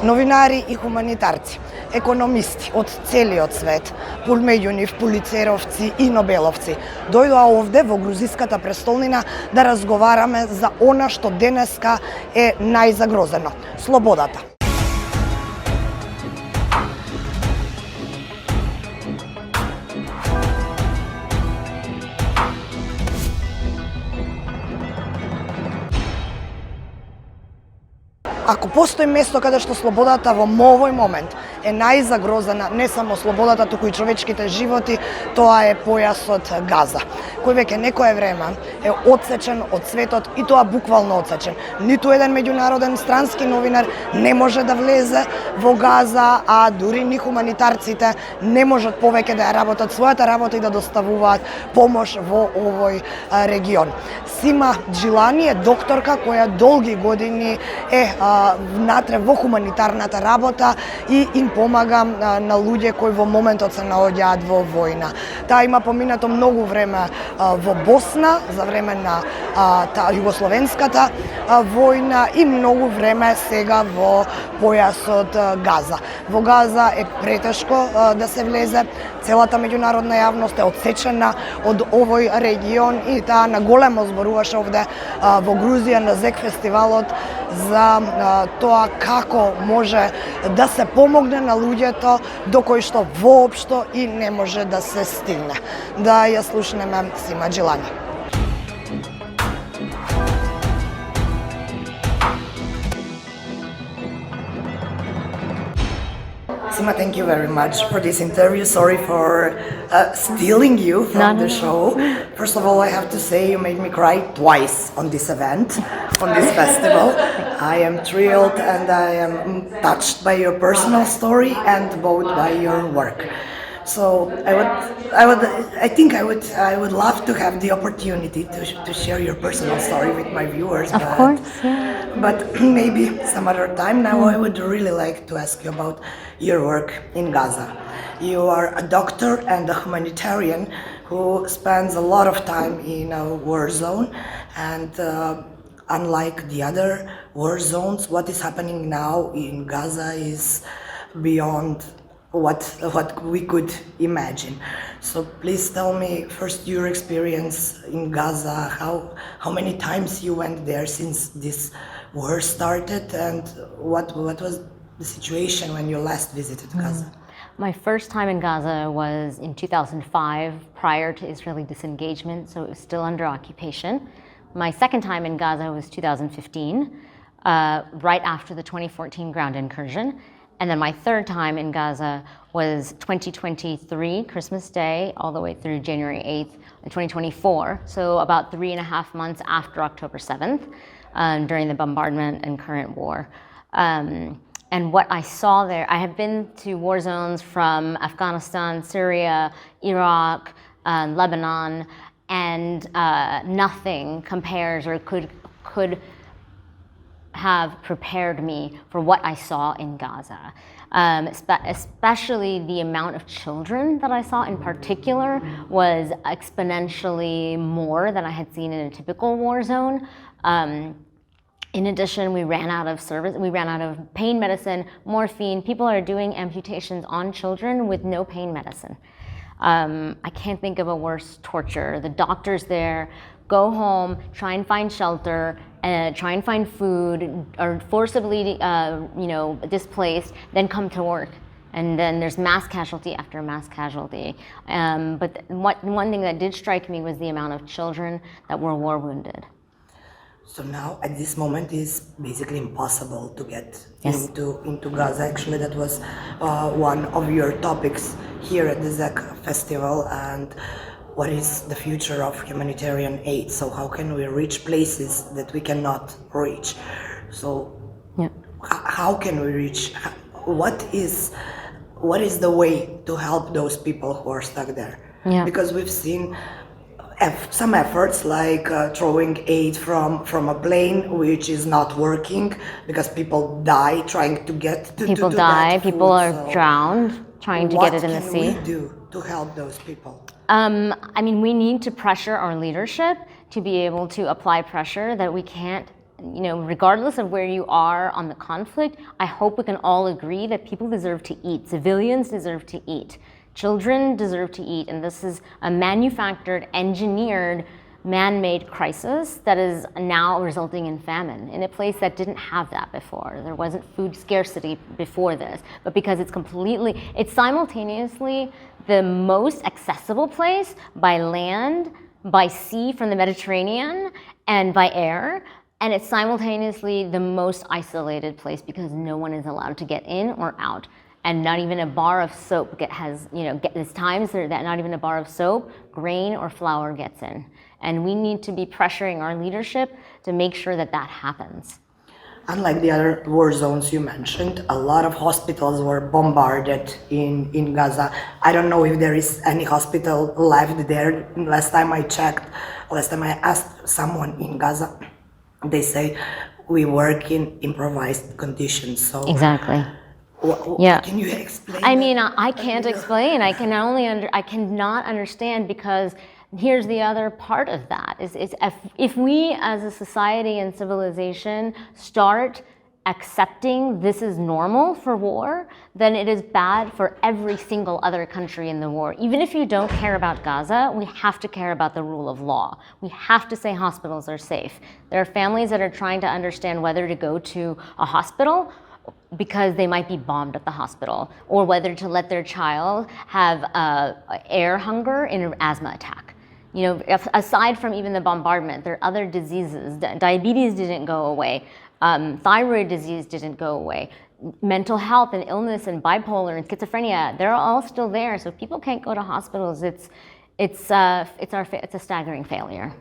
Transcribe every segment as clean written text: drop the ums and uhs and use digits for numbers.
Новинари и хуманитарци, економисти од целиот свет, помеѓу нив пулицеровци и нобеловци, дојдоа овде во грузиската престолнина да разговараме за она што денеска е најзагрозено – слободата. Ако постои место каде што слободата во овој момент е најзагрозена, не само слободата, туку и човечките животи, тоа е појасот Газа, кој веќе некое време е отсечен од светот и тоа буквално отсечен. Ниту еден меѓународен странски новинар не може да влезе во Газа, а дури ни хуманитарците не можат повеќе да ја работат својата работа и да доставуваат помош во овој регион. Сима Џилани е докторка која долги години е внатре во хуманитарната работа и им помага на луѓе кои во моментот се наоѓаат во војна. Таа има поминато многу време во Босна, за време на југословенската војна и многу време сега во појасот Газа. Во Газа е претешко да се влезе, целата меѓународна јавност е отсечена од овој регион и таа на големо зборуваше овде во Грузија на ЗЕК фестивалот за тоа како може да се помогне на луѓето до кои што воопшто и не може да се стигне. Да ја слушнеме Сима Џилани. Sima, thank you very much for this interview. Sorry for stealing you from the show. First of all, I have to say you made me cry twice on this event, on this festival. I am thrilled and I am touched by your personal story and both by your work. So I would love to have the opportunity to share your personal story with my viewers. Of course, yeah. But maybe some other time. Now I would really like to ask you about your work in Gaza. You are a doctor and a humanitarian who spends a lot of time in a war zone, and unlike the other war zones, what is happening now in Gaza is beyond what we could imagine. So please tell me first your experience in Gaza, how many times you went there since this war started, and what was the situation when you last visited Gaza? My first time in Gaza was in 2005, prior to Israeli disengagement, so it was still under occupation. My second time in Gaza was 2015, right after the 2014 ground incursion. And then my third time in Gaza was 2023, Christmas Day, all the way through January 8th, 2024. So about 3.5 months after October 7th, during the bombardment and current war. And what I saw there, I have been to war zones from Afghanistan, Syria, Iraq, Lebanon, and nothing compares or could have prepared me for what I saw in Gaza. Especially the amount of children that I saw in particular was exponentially more than I had seen in a typical war zone. In addition, we ran out of pain medicine, morphine. People are doing amputations on children with no pain medicine. I can't think of a worse torture. The doctors there go home, try and find shelter, try and find food, or forcibly, displaced, then come to work. And then there's mass casualty after mass casualty. But one thing that did strike me was the amount of children that were war wounded. So now, at this moment, it's basically impossible to get into Gaza. Actually, that was one of your topics here at the ZEC Festival. And what is the future of humanitarian aid? So how can we reach places that we cannot reach? So how can we reach? What is the way to help those people who are stuck there? Yeah. Because we've seen some efforts like throwing aid from a plane, which is not working because people die trying to get to people to die, that food. People are drowned trying to get it in the sea. What can we do to help those people? We need to pressure our leadership to be able to apply pressure that we can't regardless of where you are on the conflict, I hope we can all agree that people deserve to eat. Civilians deserve to eat. Children deserve to eat. And this is a manufactured, engineered, man-made crisis that is now resulting in famine in a place that didn't have that before. There wasn't food scarcity before this, but because it's simultaneously the most accessible place by land, by sea from the Mediterranean, and by air. And it's simultaneously the most isolated place because no one is allowed to get in or out. And not even a bar of soap there's times that not even a bar of soap, grain, or flour gets in. And we need to be pressuring our leadership to make sure that that happens. Unlike the other war zones you mentioned, a lot of hospitals were bombarded in Gaza. I don't know if there is any hospital left there. Last time I asked someone in Gaza, they say we work in improvised conditions. So exactly. Yeah. Can you explain? I mean, I can't explain. I cannot understand, because here's the other part of that is if we as a society and civilization start accepting this is normal for war, then it is bad for every single other country in the war. Even if you don't care about Gaza, we have to care about the rule of law. We have to say hospitals are safe. There are families that are trying to understand whether to go to a hospital because they might be bombed at the hospital, or whether to let their child have air hunger in an asthma attack. Aside from even the bombardment, there are other diseases. Diabetes didn't go away. Thyroid disease didn't go away. Mental health and illness and bipolar and schizophrenia, they're all still there. So if people can't go to hospitals, it's a staggering failure.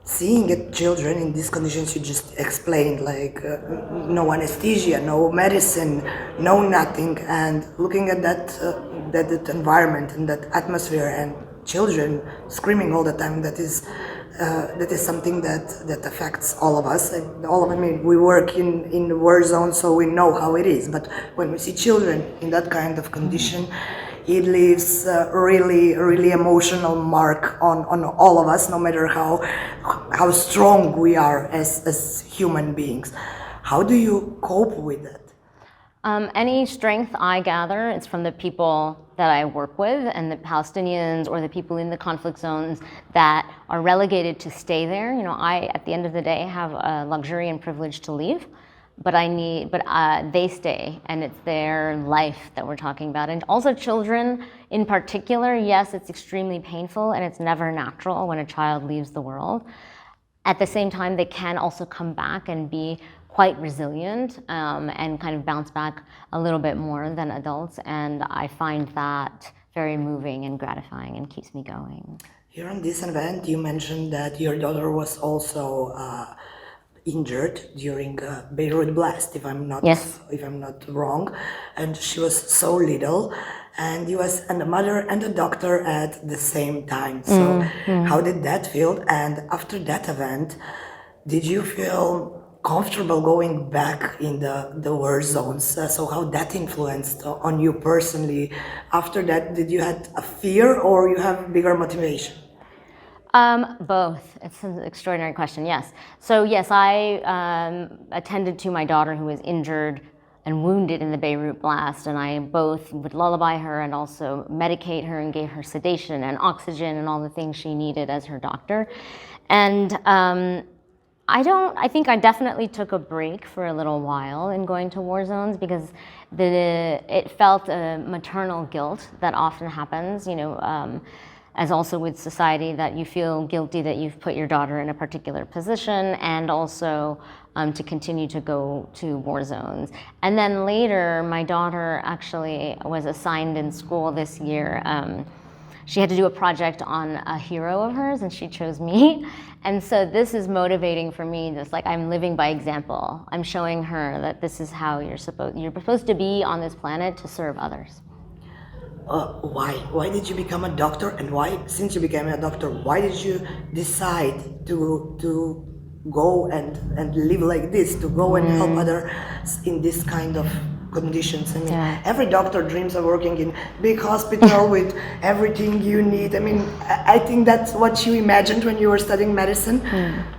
Seeing children in these conditions you just explained, like no anesthesia, no medicine, no nothing, and looking at that environment and that atmosphere and children screaming all the time, that is something that affects all of us. We work in the war zone, so we know how it is. But when we see children in that kind of condition, it leaves a really emotional mark on all of us, no matter how strong we are as human beings. How do you cope with that? Any strength I gather, it's from the people that I work with, and the Palestinians or the people in the conflict zones that are relegated to stay there. I, at the end of the day, have a luxury and privilege to leave, but they stay, and it's their life that we're talking about. And also children in particular, yes, it's extremely painful, and it's never natural when a child leaves the world. At the same time, they can also come back and be quite resilient and kind of bounce back a little bit more than adults, and I find that very moving and gratifying and keeps me going. Here on this event, you mentioned that your daughter was also injured during Beirut blast, if I'm not wrong, and she was so little, and you was a mother and a doctor at the same time. So how did that feel? And after that event, did you feel comfortable going back in the war zones? So how that influenced on you personally? After that, did you have a fear or you have bigger motivation? Both. It's an extraordinary question, yes. So yes, I attended to my daughter who was injured and wounded in the Beirut blast, and I both would lullaby her and also medicate her and gave her sedation and oxygen and all the things she needed as her doctor. And I think I definitely took a break for a little while in going to war zones, because it felt a maternal guilt that often happens, as also with society, that you feel guilty that you've put your daughter in a particular position, and also to continue to go to war zones. And then later, my daughter actually was assigned in school this year. She had to do a project on a hero of hers, and she chose me. And so this is motivating for me, just like I'm living by example. I'm showing her that this is how you're supposed to be on this planet, to serve others. Why did you become a doctor, and why, since you became a doctor, why did you decide to go and live like this, to go and help others in this kind of conditions. I mean, every doctor dreams of working in big hospital with everything you need. I mean, I think that's what you imagined when you were studying medicine.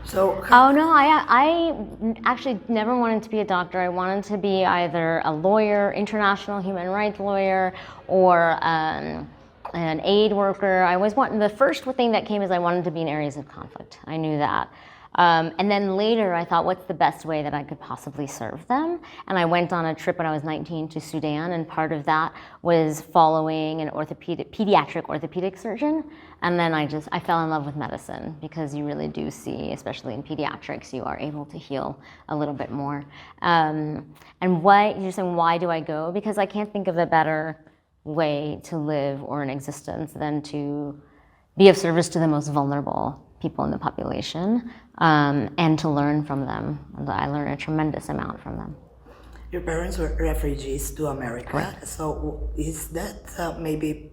So. Oh no, I actually never wanted to be a doctor. I wanted to be either a lawyer, international human rights lawyer, or an aid worker. The first thing that came is I wanted to be in areas of conflict. I knew that. And then later I thought, what's the best way that I could possibly serve them? And I went on a trip when I was 19 to Sudan, and part of that was following an pediatric orthopedic surgeon. And then I fell in love with medicine, because you really do see, especially in pediatrics, you are able to heal a little bit more. And you're saying, why do I go? Because I can't think of a better way to live or an existence than to be of service to the most vulnerable people in the population, and to learn from them. I learned a tremendous amount from them. Your parents were refugees to America. Correct. So is that maybe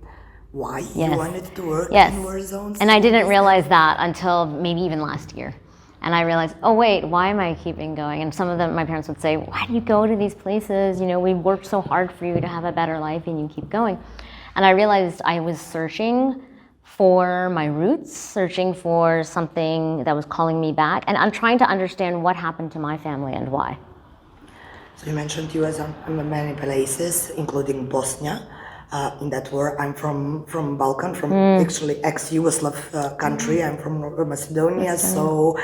why Yes. you wanted to work Yes. in war zones? And I didn't realize that until maybe even last year. And I realized, oh wait, why am I keeping going? And some of them, my parents would say, why do you go to these places? You know, we worked so hard for you to have a better life, and you keep going. And I realized I was searching for my roots, searching for something that was calling me back. And I'm trying to understand what happened to my family and why. So you mentioned you was in many places, including Bosnia. In that war, I'm from Balkan, from actually ex-Yugoslav country. I'm from Macedonia. So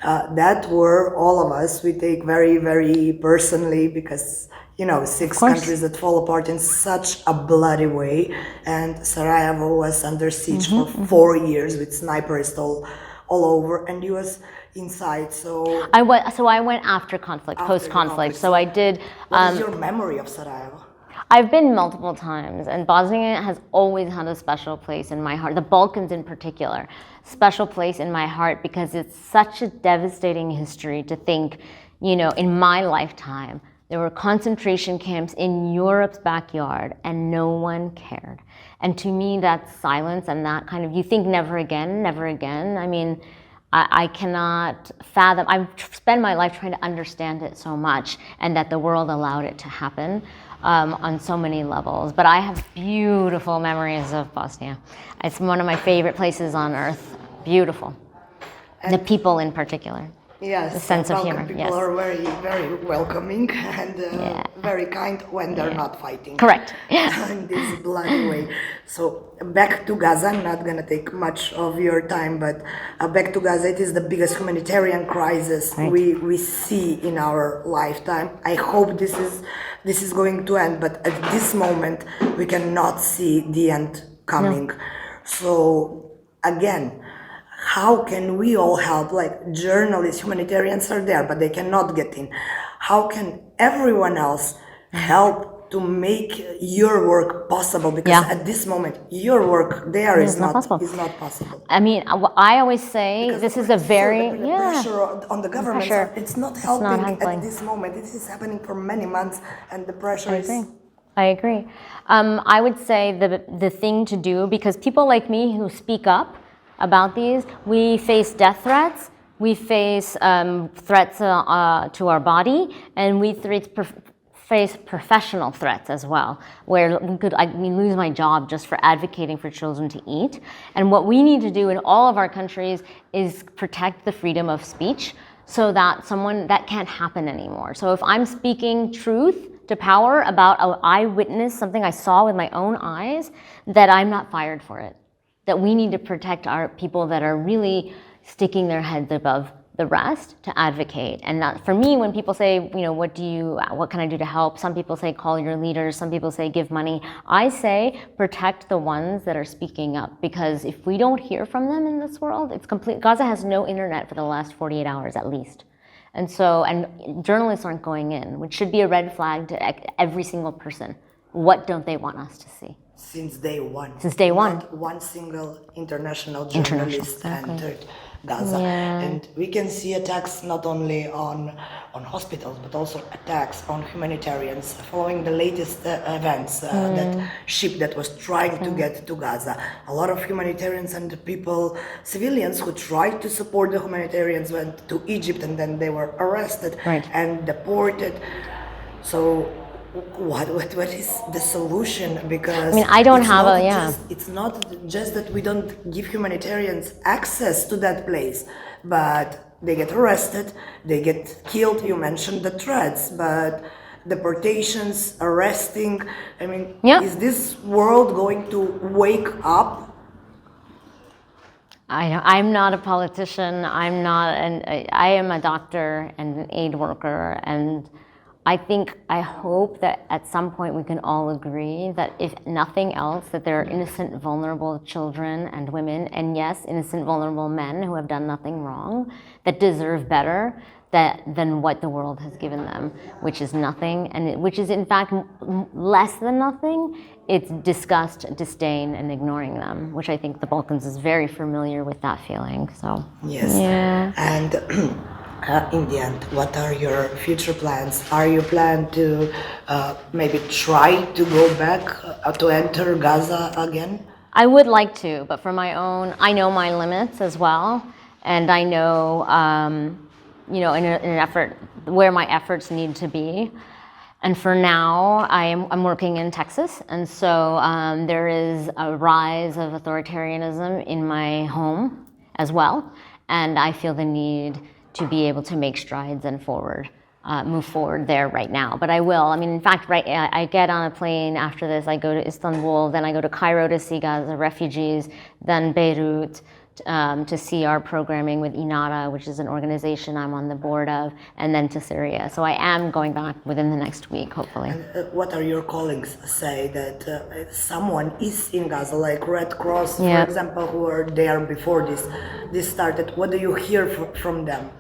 that war, all of us, we take very, very personally, because, you know, 6 countries that fall apart in such a bloody way. And Sarajevo was under siege for 4 years with snipers all over, and you was inside. So I went after conflict, post-conflict. So I did. What is your memory of Sarajevo? I've been multiple times, and Bosnia has always had a special place in my heart. The Balkans in particular, special place in my heart, because it's such a devastating history to think, you know, in my lifetime, there were concentration camps in Europe's backyard and no one cared. And to me, that silence and that kind of, you think never again, never again. I mean, I cannot fathom. I've spent my life trying to understand it so much, and that the world allowed it to happen on so many levels. But I have beautiful memories of Bosnia. It's one of my favorite places on earth. Beautiful. And the people in particular. Yes, the sense of humor. People are very, very welcoming and very kind when they're not fighting. Correct. In this bloody way. So back to Gaza. I'm not gonna take much of your time, but back to Gaza. It is the biggest humanitarian crisis we see in our lifetime. I hope this is going to end, but at this moment we cannot see the end coming. No. So again, how can we all help? Like journalists, humanitarians are there, but they cannot get in. How can everyone else help to make your work possible? Because at this moment, your work there is not possible. I mean, I always say because this is a very the pressure on the government. It's not helping at this moment. This is happening for many months, and the pressure is. I agree. I would say the thing to do, because people like me who speak up about these, we face death threats, we face threats to our body, and we face professional threats as well, where I lose my job just for advocating for children to eat. And what we need to do in all of our countries is protect the freedom of speech, so that that can't happen anymore. So if I'm speaking truth to power about an eyewitness, something I saw with my own eyes, that I'm not fired for it. That we need to protect our people that are really sticking their heads above the rest to advocate. And that, for me, when people say, you know, what can I do to help? Some people say call your leaders, some people say give money. I say protect the ones that are speaking up, because if we don't hear from them in this world, it's complete. Gaza has no internet for the last 48 hours at least. And journalists aren't going in, which should be a red flag to every single person. What don't they want us to see? Since day one. Not one single international journalist entered Gaza. Yeah. And we can see attacks not only on hospitals, but also attacks on humanitarians. Following the latest events, that ship that was trying to get to Gaza, a lot of humanitarians and people, civilians who tried to support the humanitarians, went to Egypt, and then they were arrested and deported. So what is the solution? Because I mean, I don't have a, yeah. It's not just that we don't give humanitarians access to that place, but they get arrested, they get killed. You mentioned the threats, but deportations, arresting. I mean, is this world going to wake up? I'm not a politician. I am a doctor and an aid worker, and I hope that at some point we can all agree that if nothing else, that there are innocent, vulnerable children and women, and yes, innocent, vulnerable men who have done nothing wrong, that deserve better than what the world has given them, which is nothing, and which is in fact less than nothing. It's disgust, disdain, and ignoring them, which I think the Balkans is very familiar with that feeling. So yes, yeah. And in the end, what are your future plans? Are you planning to maybe try to go back to enter Gaza again? I would like to, but for my own, I know my limits as well, and I know, in an effort where my efforts need to be. And for now, I'm working in Texas, and so there is a rise of authoritarianism in my home as well, and I feel the need to be able to make strides and move forward there right now. But I will. I mean, in fact, I get on a plane after this. I go to Istanbul, then I go to Cairo to see Gaza refugees, then Beirut to see our programming with INARA, which is an organization I'm on the board of, and then to Syria. So I am going back within the next week, hopefully. And what are your colleagues say that someone is in Gaza, like Red Cross, for example, who were there before this started? What do you hear from them?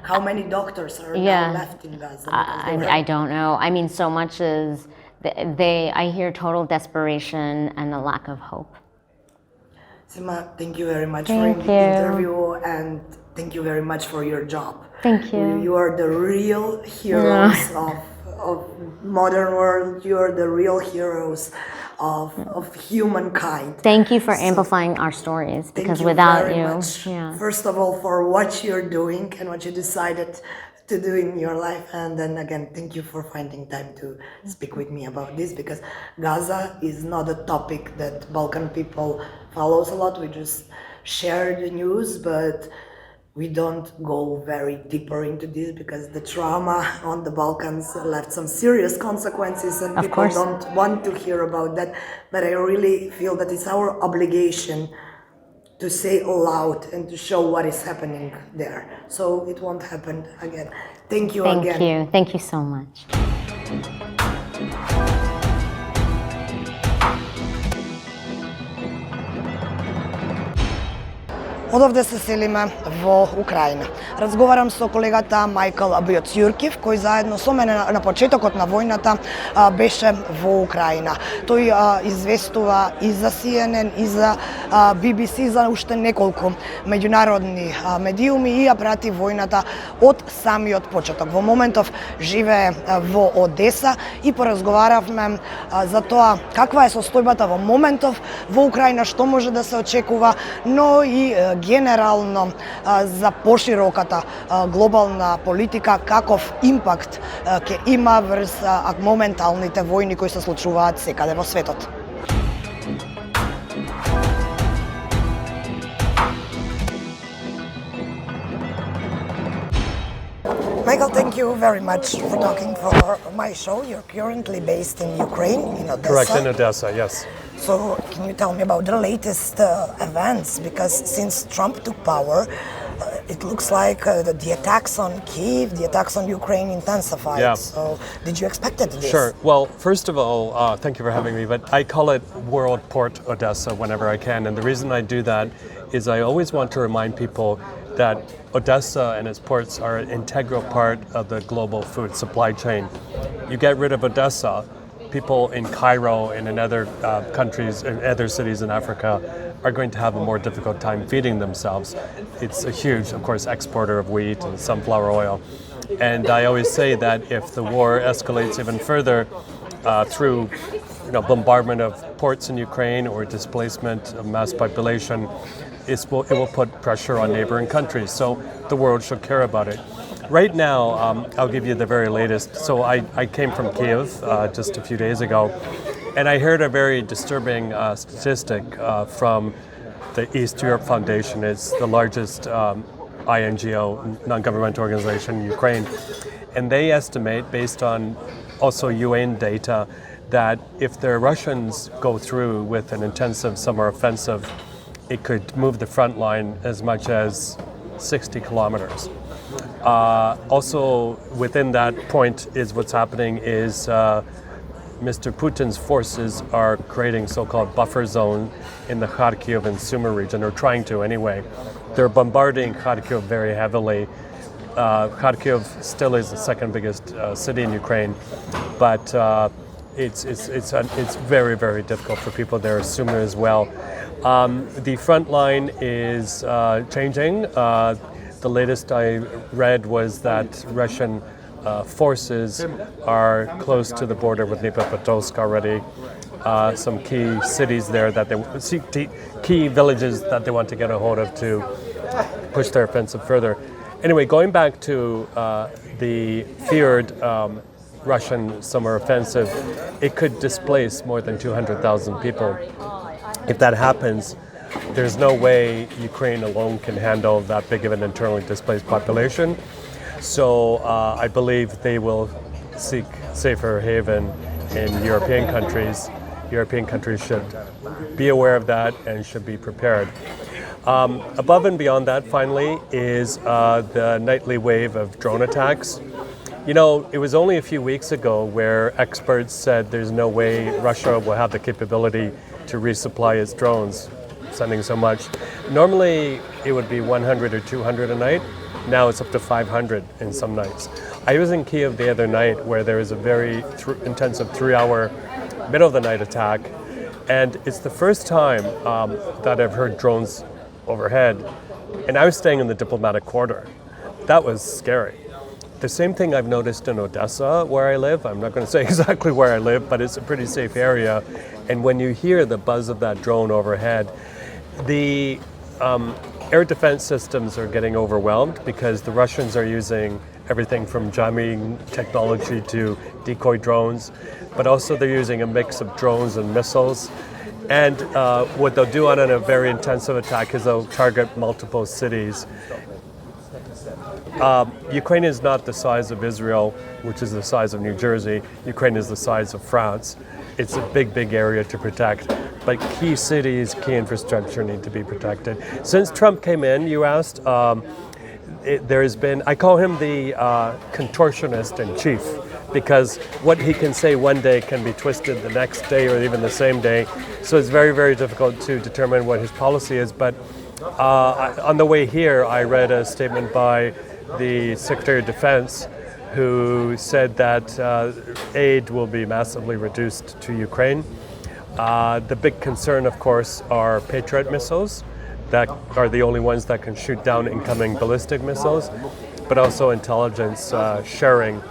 How many doctors are now left in Gaza? I don't know. I mean, so much as I hear total desperation and a lack of hope. Sima, thank you very much for the interview, and thank you very much for your job. Thank you. You are the real heroes of modern world. You are the real heroes of humankind. Thank you for amplifying our stories, because without you, first of all, for what you're doing and what you decided to do in your life, and then again, thank you for finding time to speak with me about this, because Gaza is not a topic that Balkan people follows a lot. We just share the news, but we don't go very deeper into this, because the trauma on the Balkans left some serious consequences, and people don't want to hear about that. But I really feel that it's our obligation to say aloud and to show what is happening there, so it won't happen again. Thank you again. Thank you so much. Одовде се селиме во Украина. Разговарам со колегата Мајкл Бјоцјуркив, кој заедно со мене на почетокот на војната беше во Украина. Тој известува и за CNN, и за BBC, за уште неколку меѓународни медиуми, и ја прати војната од самиот почеток. Во моментов живее во Одеса и поразговаравме за тоа каква е состојбата во моментов во Украина, што може да се очекува, но и генерално за пошироката глобална политика, каков импакт ќе има врз моменталните војни кои се случуваат секаде во светот. Michael, thank you very much for talking for my show. You're currently based in Ukraine, in Odessa. Correct, in Odessa, yes. So can you tell me about the latest events? Because since Trump took power, it looks like the attacks on Kyiv, the attacks on Ukraine intensified. Yeah. So did you expect this? Sure. Well, first of all, thank you for having me, but I call it World Port Odessa whenever I can. And the reason I do that is I always want to remind people that Odessa and its ports are an integral part of the global food supply chain. You get rid of Odessa, people in Cairo and in other countries and other cities in Africa are going to have a more difficult time feeding themselves. It's a huge, of course, exporter of wheat and sunflower oil. And I always say that if the war escalates even further through bombardment of ports in Ukraine or displacement of mass population, it will put pressure on neighboring countries. So the world should care about it. Right now, I'll give you the very latest. So I came from Kiev just a few days ago, and I heard a very disturbing statistic from the East Europe Foundation. It's the largest INGO, non-governmental organization in Ukraine. And they estimate, based on also UN data, that if the Russians go through with an intensive summer offensive, it could move the front line as much as 60 kilometers. Also, within that point is what's happening is Mr. Putin's forces are creating so-called buffer zone in the Kharkiv and Sumy region, or trying to anyway. They're bombarding Kharkiv very heavily. Kharkiv still is the second biggest city in Ukraine, but it's very, very difficult for people there, Sumy as well. The front line is changing. The latest I read was that Russian forces are close to the border with Dnipropetrovsk already. Some key cities there that key villages that they want to get a hold of to push their offensive further. Anyway, going back to the feared Russian summer offensive, it could displace more than 200,000 people. If that happens, there's no way Ukraine alone can handle that big of an internally displaced population. So I believe they will seek safer haven in European countries. European countries should be aware of that and should be prepared. Above and beyond that, finally, is the nightly wave of drone attacks. You know, it was only a few weeks ago where experts said there's no way Russia will have the capability to resupply its drones, sending so much. Normally, it would be 100 or 200 a night. Now it's up to 500 in some nights. I was in Kiev the other night where there was a very intensive 3-hour middle of the night attack, and it's the first time that I've heard drones overhead, and I was staying in the diplomatic quarter. That was scary. The same thing I've noticed in Odessa, where I live. I'm not going to say exactly where I live, but it's a pretty safe area. And when you hear the buzz of that drone overhead, the air defense systems are getting overwhelmed because the Russians are using everything from jamming technology to decoy drones, but also they're using a mix of drones and missiles. And what they'll do on a very intensive attack is they'll target multiple cities. Ukraine is not the size of Israel, which is the size of New Jersey. Ukraine is the size of France. It's a big, big area to protect. But key cities, key infrastructure need to be protected. Since Trump came in, you asked, there has been, I call him the contortionist in chief, because what he can say one day can be twisted the next day or even the same day. So it's very, very difficult to determine what his policy is. But on the way here, I read a statement by the Secretary of Defense who said that aid will be massively reduced to Ukraine. The big concern, of course, are Patriot missiles that are the only ones that can shoot down incoming ballistic missiles, but also intelligence sharing.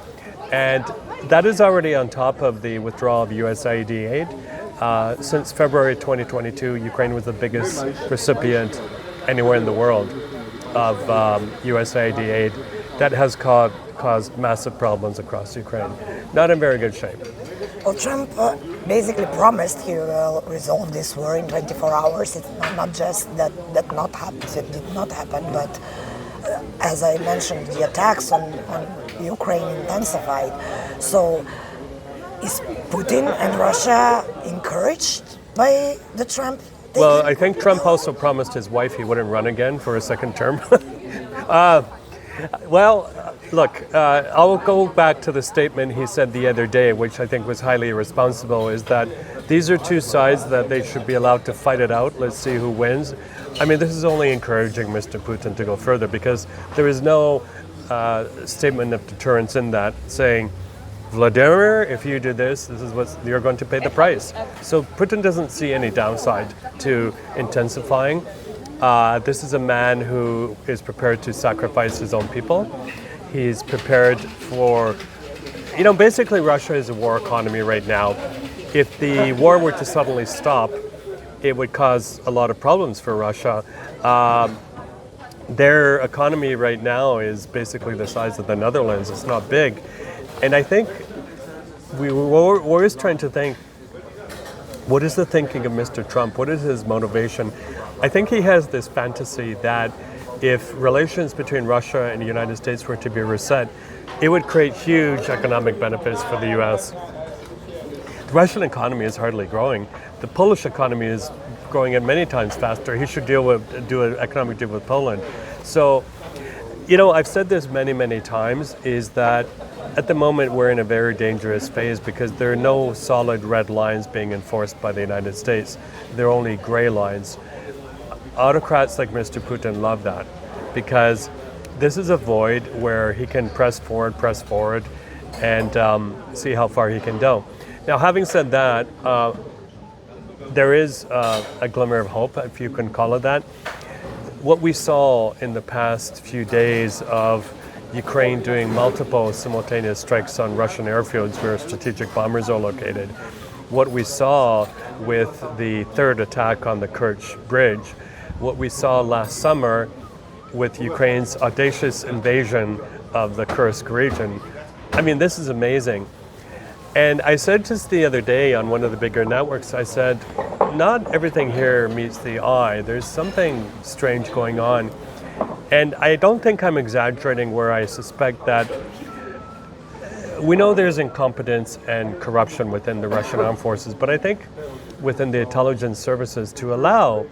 And that is already on top of the withdrawal of USAID aid. Since February 2022, Ukraine was the biggest recipient anywhere in the world of USAID aid. That has caused massive problems across Ukraine. Not in very good shape. Well, Trump basically promised he will resolve this war in 24 hours. It's not just that did not happen, but as I mentioned, the attacks on Ukraine intensified. So is Putin and Russia encouraged by the Trump? Well, I think Trump also promised his wife he wouldn't run again for a second term. Look, I'll go back to the statement he said the other day, which I think was highly irresponsible, is that these are two sides that they should be allowed to fight it out. Let's see who wins. I mean, this is only encouraging Mr. Putin to go further, because there is no statement of deterrence in that saying, Vladimir, if you do this, this is what you're going to pay the price. So Putin doesn't see any downside to intensifying. This is a man who is prepared to sacrifice his own people. He's prepared for, basically Russia is a war economy right now. If the war were to suddenly stop, it would cause a lot of problems for Russia. Their economy right now is basically the size of the Netherlands. It's not big. And I think we're always trying to think, what is the thinking of Mr. Trump? What is his motivation? I think he has this fantasy that if relations between Russia and the United States were to be reset, it would create huge economic benefits for the US. The Russian economy is hardly growing. The Polish economy is growing at many times faster. He should do an economic deal with Poland. So, I've said this many, many times, is that at the moment we're in a very dangerous phase because there are no solid red lines being enforced by the United States. There are only gray lines. Autocrats like Mr. Putin love that because this is a void where he can press forward, and see how far he can go. Now, having said that, there is a glimmer of hope, if you can call it that. What we saw in the past few days of Ukraine doing multiple simultaneous strikes on Russian airfields where strategic bombers are located, what we saw with the third attack on the Kerch Bridge, what we saw last summer with Ukraine's audacious invasion of the Kursk region, this is amazing. And I said just the other day on one of the bigger networks, I said, not everything here meets the eye. There's something strange going on. And I don't think I'm exaggerating where I suspect that we know there's incompetence and corruption within the Russian armed forces, but I think within the intelligence services to allow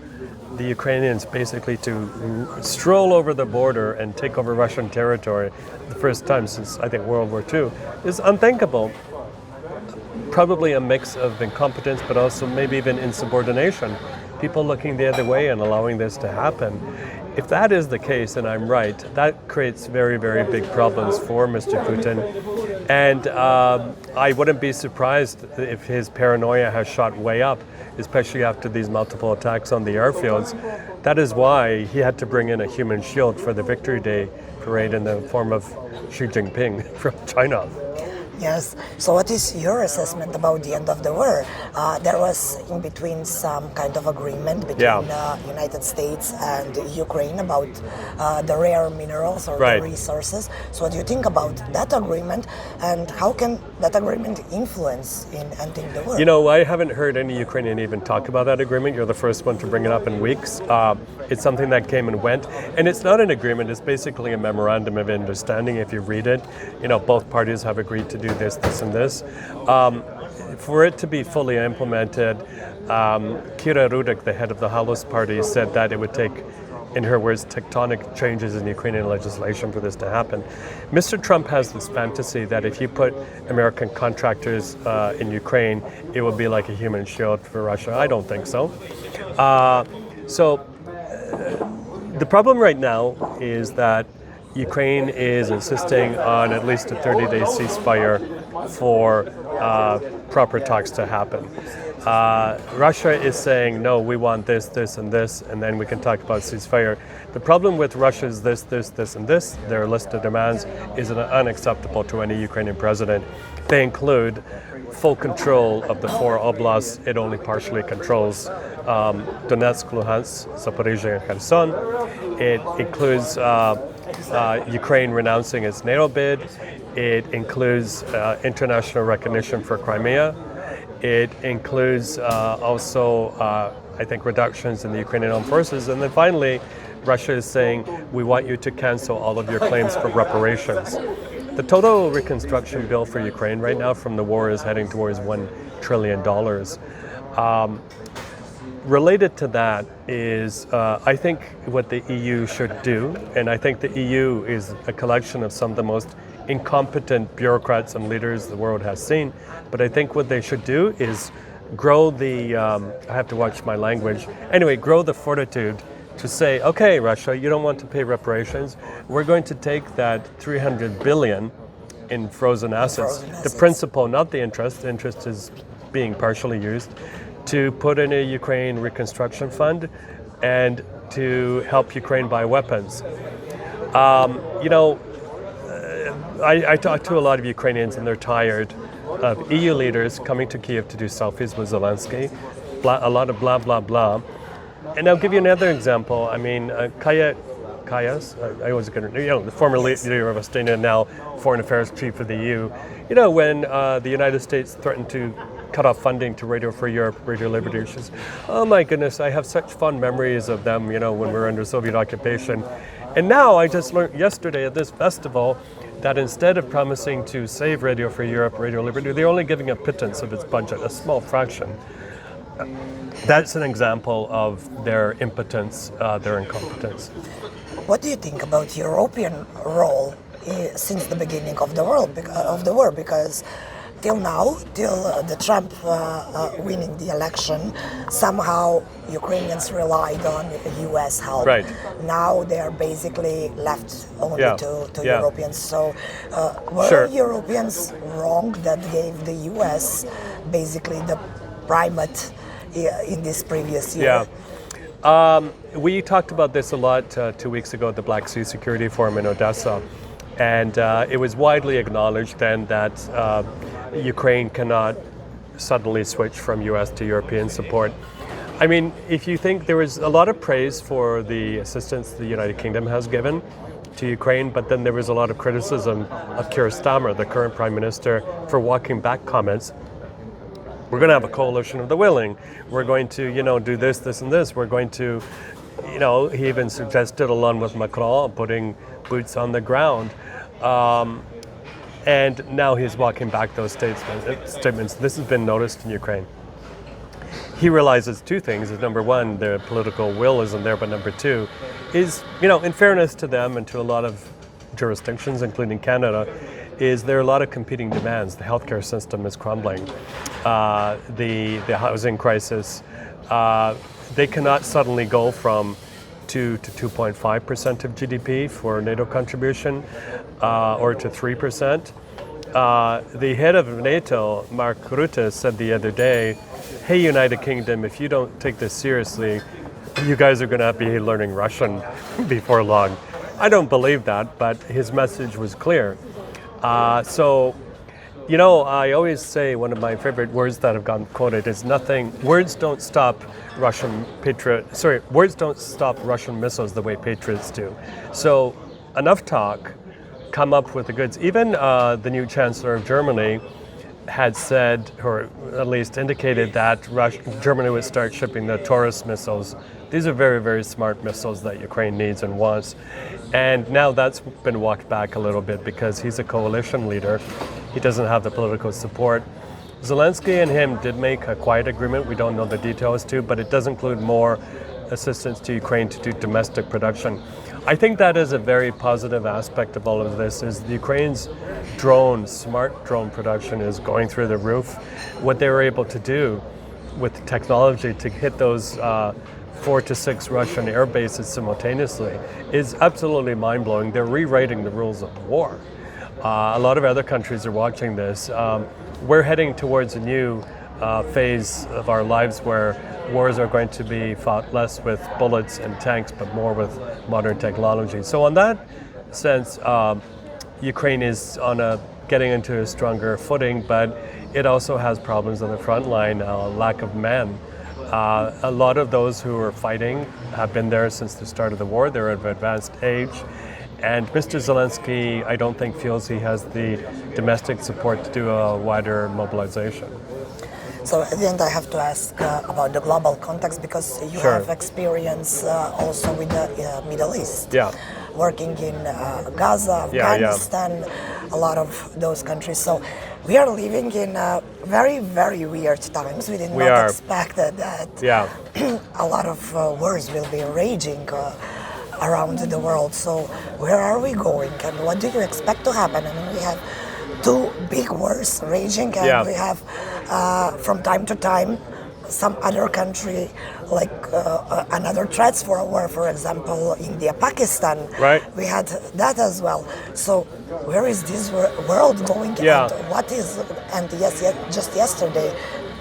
the Ukrainians basically to stroll over the border and take over Russian territory the first time since, I think, World War II is unthinkable. Probably a mix of incompetence, but also maybe even insubordination. People looking the other way and allowing this to happen. If that is the case, and I'm right, that creates very, very big problems for Mr. Putin. And I wouldn't be surprised if his paranoia has shot way up, especially after these multiple attacks on the airfields. That is why he had to bring in a human shield for the Victory Day parade in the form of Xi Jinping from China. Yes. So what is your assessment about the end of the war? There was in between some kind of agreement between United States and Ukraine about the rare minerals or the resources. So what do you think about that agreement, and how can that agreement influence in ending the war? I haven't heard any Ukrainian even talk about that agreement. You're the first one to bring it up in weeks. It's something that came and went, and it's not an agreement. It's basically a memorandum of understanding. If you read it, both parties have agreed to do this, and this. For it to be fully implemented, Kira Rudik, the head of the Halos party, said that it would take, in her words, tectonic changes in Ukrainian legislation for this to happen. Mr. Trump has this fantasy that if you put American contractors in Ukraine, it will be like a human shield for Russia. I don't think so. The problem right now is that Ukraine is insisting on at least a 30-day ceasefire for proper talks to happen. Russia is saying, no, we want this, this, and this, and then we can talk about ceasefire. The problem with Russia's this, and this, their list of demands, is unacceptable to any Ukrainian president. They include full control of the 4 oblasts it only partially controls, Donetsk, Luhansk, Zaporizhzhia, and Kherson. It includes Ukraine renouncing its NATO bid. It includes international recognition for Crimea. It includes also, I think, reductions in the Ukrainian armed forces. And then finally, Russia is saying, we want you to cancel all of your claims for reparations. The total reconstruction bill for Ukraine right now from the war is heading towards $1 trillion. Related to that is, I think, what the EU should do, and I think the EU is a collection of some of the most incompetent bureaucrats and leaders the world has seen, but I think what they should do is grow the, I have to watch my language, anyway, grow the fortitude to say, okay, Russia, you don't want to pay reparations, we're going to take that $300 billion in frozen assets, the principal, not the interest is being partially used, to put in a Ukraine reconstruction fund and to help Ukraine buy weapons. I talk to a lot of Ukrainians and they're tired of EU leaders coming to Kiev to do selfies with Zelensky, a lot of blah, blah, blah. And I'll give you another example. I mean, Kaya Kayas. I always get the former leader of Estonia, now foreign affairs chief of the EU. When the United States threatened to cut off funding to Radio Free Europe, Radio Liberty, she says, "Oh my goodness, I have such fond memories of them, when we were under Soviet occupation." And now I just learned yesterday at this festival that instead of promising to save Radio Free Europe, Radio Liberty, they're only giving a pittance of its budget, a small fraction. That's an example of their impotence, their incompetence. What do you think about European role since the beginning of the war? Because till now, till the Trump winning the election, somehow Ukrainians relied on U.S. help. Right. Now they are basically left only to Europeans. So were Europeans wrong that gave the U.S. basically the primate in this previous year? We talked about this a lot 2 weeks ago at the Black Sea Security Forum in Odessa. And it was widely acknowledged then that Ukraine cannot suddenly switch from US to European support. I mean, if you think there was a lot of praise for the assistance the United Kingdom has given to Ukraine, but then there was a lot of criticism of Keir Starmer, the current Prime Minister, for walking back comments. We're going to have a coalition of the willing. We're going to, do this, this, and this. We're going to, he even suggested, along with Macron, putting boots on the ground. And now he's walking back those statements. This has been noticed in Ukraine. He realizes two things. Number one, the political will isn't there, but number two is, in fairness to them and to a lot of jurisdictions, including Canada, is there are a lot of competing demands. The healthcare system is crumbling. The housing crisis, they cannot suddenly go from 2 to 2.5% of GDP for NATO contribution, or to 3%. The head of NATO, Mark Rutte, said the other day, "Hey, United Kingdom, if you don't take this seriously, you guys are going to be learning Russian before long." I don't believe that, but his message was clear. I always say one of my favorite words that have gotten quoted is words don't stop words don't stop Russian missiles the way patriots do. So enough talk, come up with the goods. Even the new Chancellor of Germany had said, or at least indicated, that Germany would start shipping the Taurus missiles. These are very, very smart missiles that Ukraine needs and wants. And now that's been walked back a little bit because he's a coalition leader. He doesn't have the political support. Zelensky and him did make a quiet agreement. We don't know the details too, but it does include more assistance to Ukraine to do domestic production. I think that is a very positive aspect of all of this, is the Ukraine's smart drone production is going through the roof. What they were able to do with technology to hit those 4 to 6 Russian air bases simultaneously is absolutely mind-blowing. They're rewriting the rules of war. A lot of other countries are watching this. We're heading towards a new phase of our lives where wars are going to be fought less with bullets and tanks, but more with modern technology. So on that sense, Ukraine is getting into a stronger footing, but it also has problems on the front line, lack of men. A lot of those who are fighting have been there since the start of the war. They're of advanced age. And Mr. Zelensky, I don't think, feels he has the domestic support to do a wider mobilization. So at the end, I have to ask about the global context, because you have experience also with the Middle East. Yeah. Working in Gaza, Afghanistan, a lot of those countries. So we are living in very, very weird times. We did not expect that a lot of wars will be raging around the world. So where are we going, and what do you expect to happen? I mean, we have 2 big wars raging, and we have from time to time some other country, like another threats for a war, for example, India, Pakistan. Right. We had that as well. So where is this world going? Yeah. And what is, and just yesterday,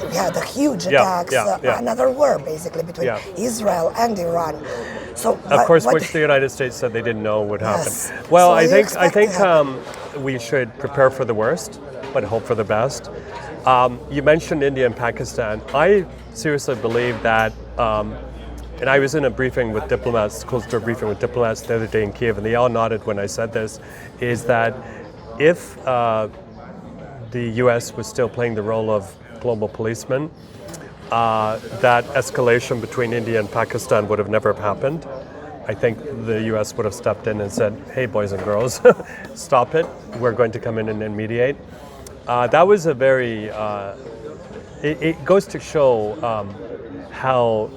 we had a huge attacks, another war basically between Israel and Iran. So of course, which the United States said they didn't know would happen. Yes. Well, So I think we should prepare for the worst, but hope for the best. You mentioned India and Pakistan. I seriously believe that and I was in a briefing with diplomats, closed-door briefing with diplomats the other day in Kiev, and they all nodded when I said this, is that if the U.S. was still playing the role of global policeman, that escalation between India and Pakistan would have never happened. I think the U.S. would have stepped in and said, hey, boys and girls, stop it. We're going to come in and mediate. That was a very, it goes to show how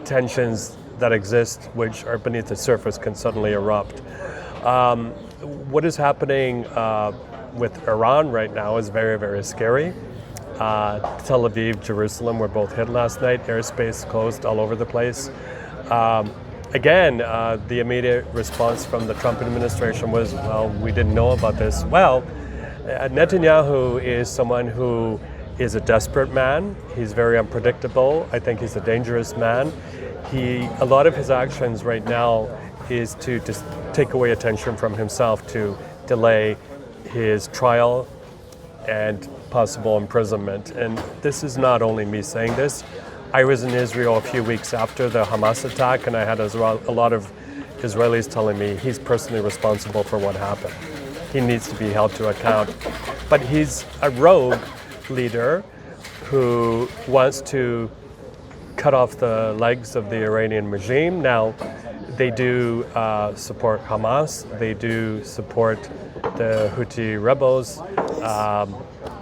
tensions that exist, which are beneath the surface, can suddenly erupt. What is happening with Iran right now is very, very scary. Tel Aviv, Jerusalem were both hit last night. Airspace closed all over the place. Again, the immediate response from the Trump administration was, well, we didn't know about this. Well, Netanyahu is someone who is a desperate man. He's very unpredictable. I think he's a dangerous man. A lot of his actions right now is to just take away attention from himself, to delay his trial and possible imprisonment. And this is not only me saying this. I was in Israel a few weeks after the Hamas attack, and I had a lot of Israelis telling me he's personally responsible for what happened. He needs to be held to account. But he's a rogue leader who wants to cut off the legs of the Iranian regime. Now, they do support Hamas. They do support the Houthi rebels,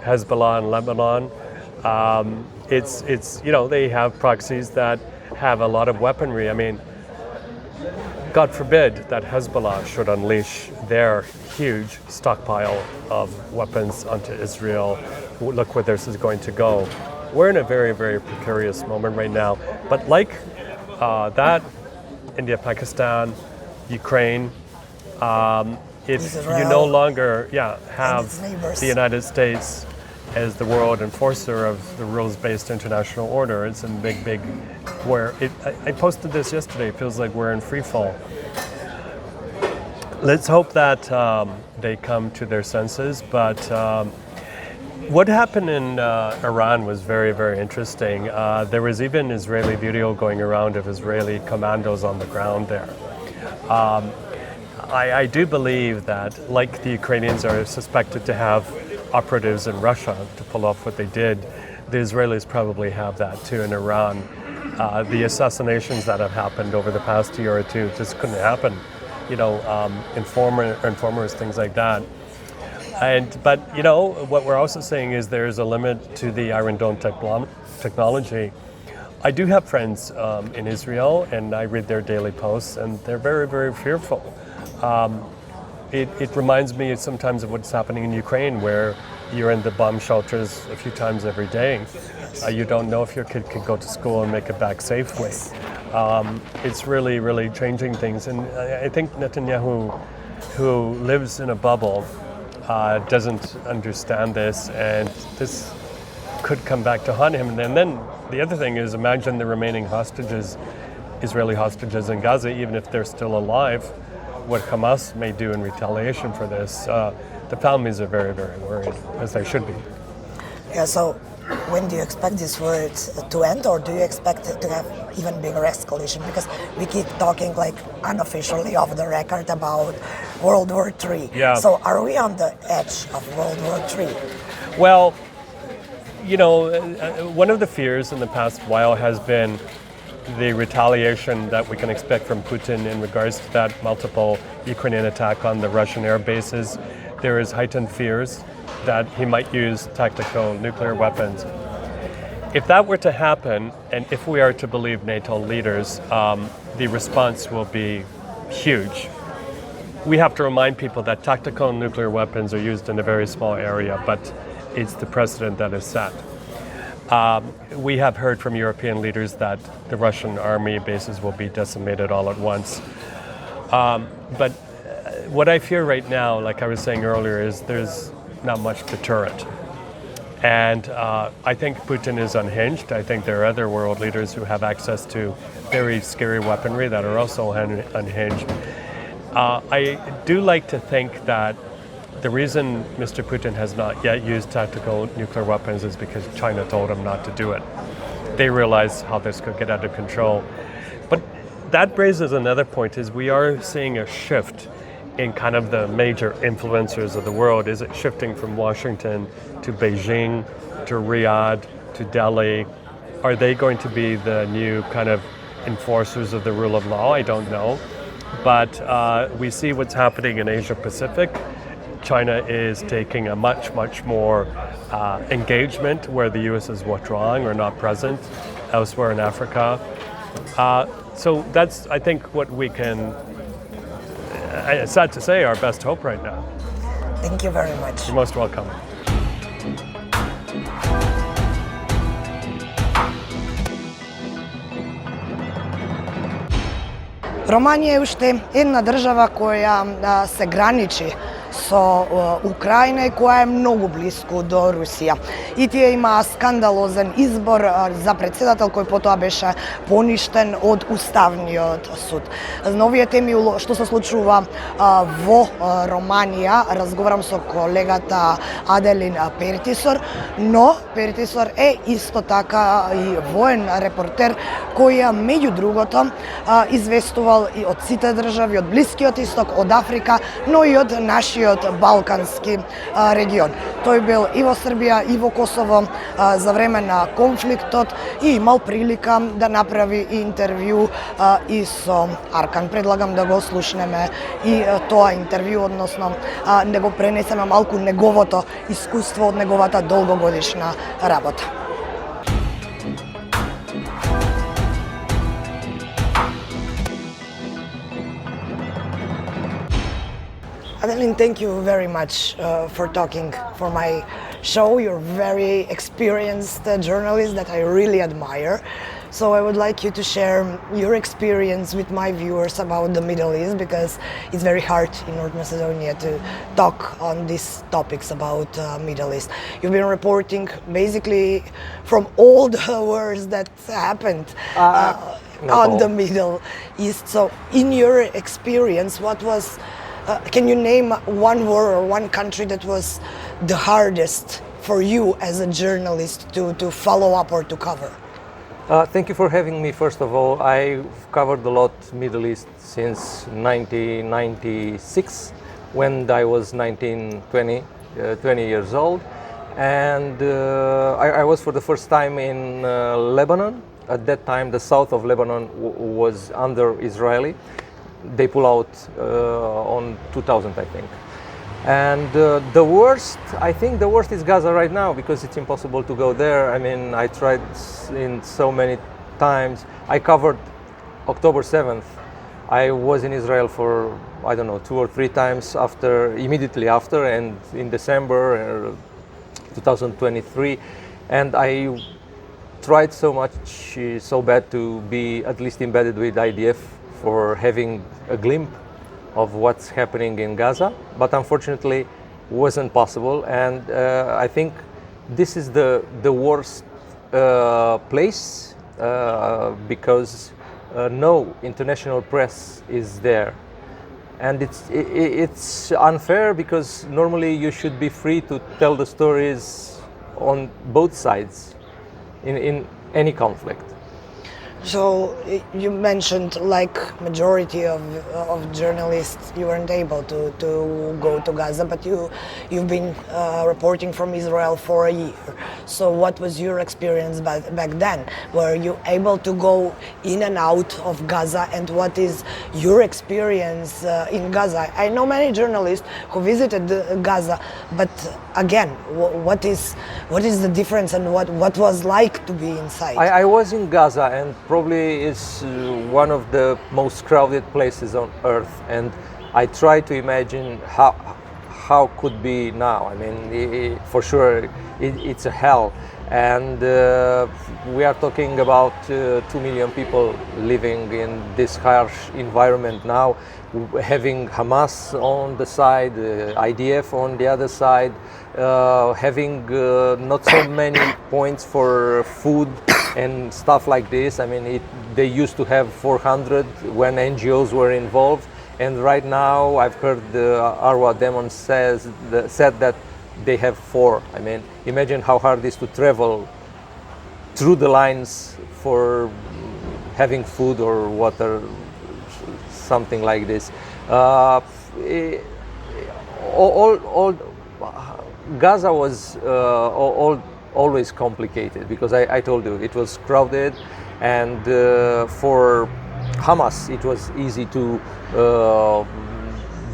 Hezbollah in Lebanon. It's they have proxies that have a lot of weaponry. I mean, God forbid that Hezbollah should unleash their huge stockpile of weapons onto Israel. Look where this is going to go. We're in a very, very precarious moment right now. But like that, India, Pakistan, Ukraine, if you no longer have the United States as the world enforcer of the rules-based international order, it's in big, where I posted this yesterday, it feels like we're in free fall. Let's hope that they come to their senses, but what happened in Iran was very, very interesting. There was even Israeli video going around of Israeli commandos on the ground there. I do believe that, like the Ukrainians are suspected to have operatives in Russia to pull off what they did, the Israelis probably have that too in Iran. The assassinations that have happened over the past year or two just couldn't happen. Informers, things like that. But what we're also saying is there's a limit to the Iron Dome technology. I do have friends in Israel, and I read their daily posts, and they're very, very fearful. It reminds me sometimes of what's happening in Ukraine, where you're in the bomb shelters a few times every day. You don't know if your kid could go to school and make it back safely. It's really, really changing things. And I think Netanyahu, who lives in a bubble, doesn't understand this, and this could come back to haunt him. And then the other thing is, imagine the remaining hostages, Israeli hostages in Gaza, even if they're still alive, what Hamas may do in retaliation for this. The families are very, very worried, as they should be. Yeah, so when do you expect this war to end, or do you expect it to have even bigger escalation? Because we keep talking like unofficially off the record about World War III. Yeah. So are we on the edge of World War III? Well, one of the fears in the past while has been the retaliation that we can expect from Putin in regards to that multiple Ukrainian attack on the Russian air bases. There is heightened fears that he might use tactical nuclear weapons. If that were to happen, and if we are to believe NATO leaders, the response will be huge. We have to remind people that tactical nuclear weapons are used in a very small area, but it's the precedent that is set. We have heard from European leaders that the Russian army bases will be decimated all at once. But what I fear right now, like I was saying earlier, is there's not much deterrent. And I think Putin is unhinged. I think there are other world leaders who have access to very scary weaponry that are also unhinged. I do like to think that the reason Mr. Putin has not yet used tactical nuclear weapons is because China told him not to do it. They realize how this could get out of control. But that raises another point, is we are seeing a shift in kind of the major influencers of the world. Is it shifting from Washington to Beijing, to Riyadh, to Delhi? Are they going to be the new kind of enforcers of the rule of law? I don't know. But we see what's happening in Asia Pacific. China is taking a much more engagement where the US is withdrawing or not present elsewhere in Africa. So that's, I think, what we can, it's sad to say, our best hope right now. Thank you very much. You're most welcome. Романија е уште една држава која се граничи со Украина и која е многу близко до Русија. И тие имаа скандалозен избор за претседател кој потоа беше поништен од Уставниот суд. За овие теми што се случува во Романија разговарам со колегата Аделин Пертисор, но Пертисор е исто така и воен репортер кој меѓу другото известувал и од сите држави, од Блискиот исток, од Африка, но и од нашиот балкански регион. Тој бил и во Србија, и во Косово за време на конфликтот и имал прилика да направи интервју и со Аркан. Предлагам да го слушнеме и тоа интервју, односно да го пренесеме малку неговото искуство од неговата долгогодишна работа. Adeline, thank you very much for talking for my show. You're a very experienced journalist that I really admire. So I would like you to share your experience with my viewers about the Middle East, because it's very hard in North Macedonia to talk on these topics about Middle East. You've been reporting basically from all the wars that happened on the Middle East. So in your experience, what was can you name one war or one country that was the hardest for you as a journalist to follow up or to cover? Thank you for having me. First of all, I've covered a lot Middle East since 1996, when I was 20 years old. And I was for the first time in Lebanon. At that time, the south of Lebanon was under Israeli. They pull out on 2000, I think. And I think the worst is Gaza right now, because it's impossible to go there. I mean, I tried in so many times. I covered October 7th. I was in Israel for, I don't know, 2 or 3 times immediately after, and in December 2023. And I tried so bad to be at least embedded with IDF for having a glimpse of what's happening in Gaza, but unfortunately wasn't possible. And I think this is the worst place because no international press is there. And it's unfair, because normally you should be free to tell the stories on both sides in any conflict. So you mentioned, like majority of journalists, you weren't able to go to Gaza, but you've been reporting from Israel for a year. So what was your experience back then? Were you able to go in and out of Gaza, and what is your experience in Gaza? I know many journalists who visited Gaza, but again, what is the difference, and what was like to be inside? I was in Gaza, and probably is one of the most crowded places on earth, and I try to imagine how could be now. I mean, for sure it's a hell, and we are talking about 2 million people living in this harsh environment now, having Hamas on the side, IDF on the other side, having not so many points for food and stuff like this. I mean, they used to have 400 when NGOs were involved, and right now I've heard the Arwa Demon said that they have 4. I mean, imagine how hard it is to travel through the lines for having food or water, something like this. All Gaza was always complicated because I told you it was crowded, and for Hamas it was easy to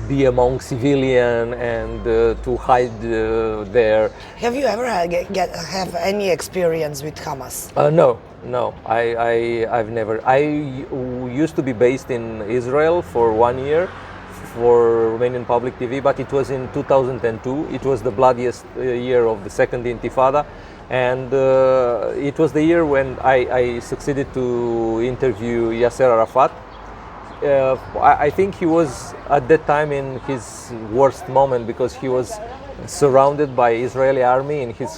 be among civilian and to hide there. Have you ever have any experience with Hamas? No, I've never. I used to be based in Israel for 1 year for Romanian public TV, but it was in 2002. It was the bloodiest year of the second Intifada, and it was the year when I succeeded to interview Yasser Arafat. I think he was at that time in his worst moment because he was surrounded by Israeli army in his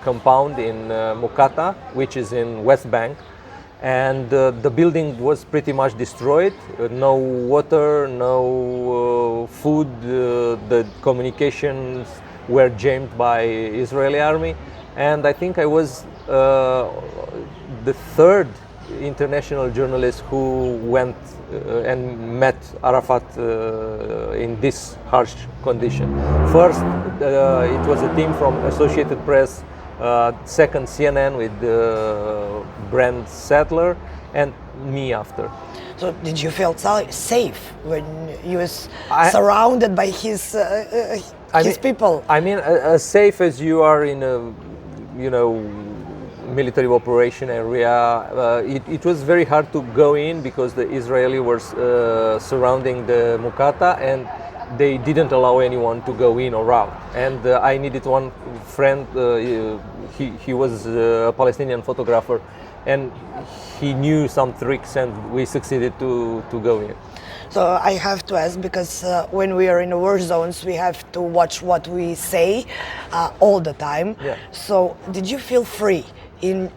compound in Mukata, which is in West Bank, and the building was pretty much destroyed. No water, no food. The communications were jammed by Israeli army, and I think I was the third international journalist who went and met Arafat in this harsh condition. First, it was a team from Associated Press, second CNN with Brent Sattler, and me after. So did you feel safe when you was surrounded by his people? I mean, as safe as you are in a, military operation area. It was very hard to go in because the Israeli were surrounding the Mukata, and they didn't allow anyone to go in or out. And I needed one friend. He was a Palestinian photographer, and he knew some tricks, and we succeeded to go in. So I have to ask, because when we are in the war zones, we have to watch what we say all the time. Yeah. So did you feel free in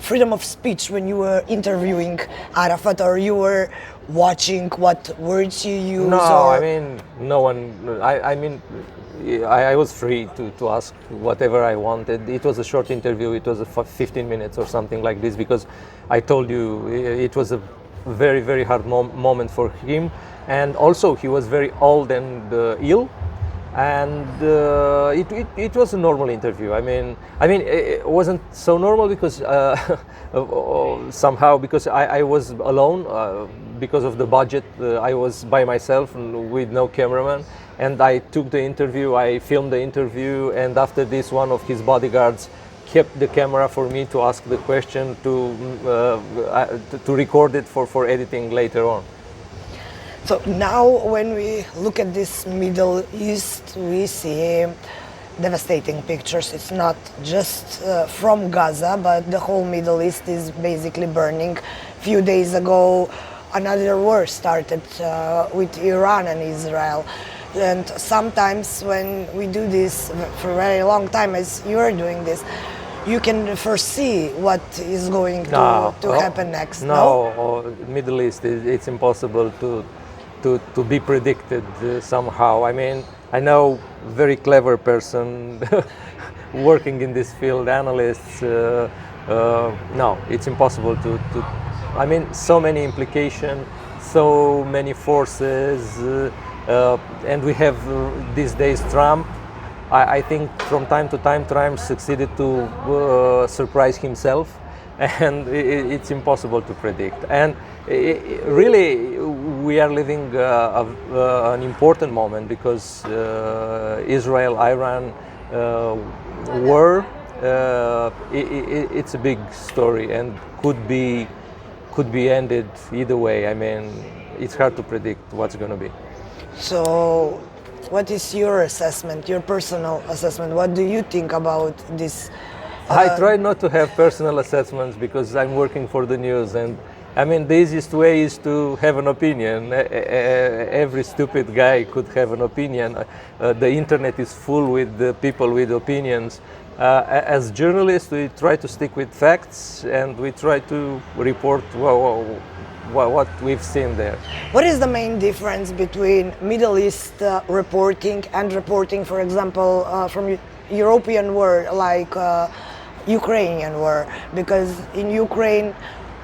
freedom of speech when you were interviewing Arafat, or you were watching what words you use? No, I mean, no one. I was free to ask whatever I wanted. It was a short interview. It was 15 minutes or something like this, because I told you it was a very, very hard moment for him, and also he was very old and ill, and it was a normal interview. I mean it wasn't so normal because somehow because I was alone because of the budget. I was by myself with no cameraman, and I took the interview. I filmed the interview, and after this, one of his bodyguards kept the camera for me to ask the question, to record it for editing later on. So now when we look at this Middle East, we see devastating pictures. It's not just from Gaza, but the whole Middle East is basically burning. A few days ago, another war started with Iran and Israel. And sometimes when we do this for a very long time, as you are doing this, you can foresee what is going to happen next. No, Middle East, it's impossible to be predicted somehow. I mean, I know very clever person working in this field, analysts. No, it's impossible to. I mean, so many implications, so many forces, and we have these days Trump. I think from time to time Trump succeeded to surprise himself, and it's impossible to predict. And really, we are living an important moment because Israel-Iran war. It's a big story and could be ended either way. I mean, it's hard to predict what's going to be. So, what is your assessment, your personal assessment? What do you think about this? I try not to have personal assessments because I'm working for the news, and I mean, the easiest way is to have an opinion. Every stupid guy could have an opinion. The internet is full with people with opinions. As journalists, we try to stick with facts, and we try to report what we've seen there. What is the main difference between Middle East reporting and reporting, for example, from European war, like Ukrainian war? Because in Ukraine,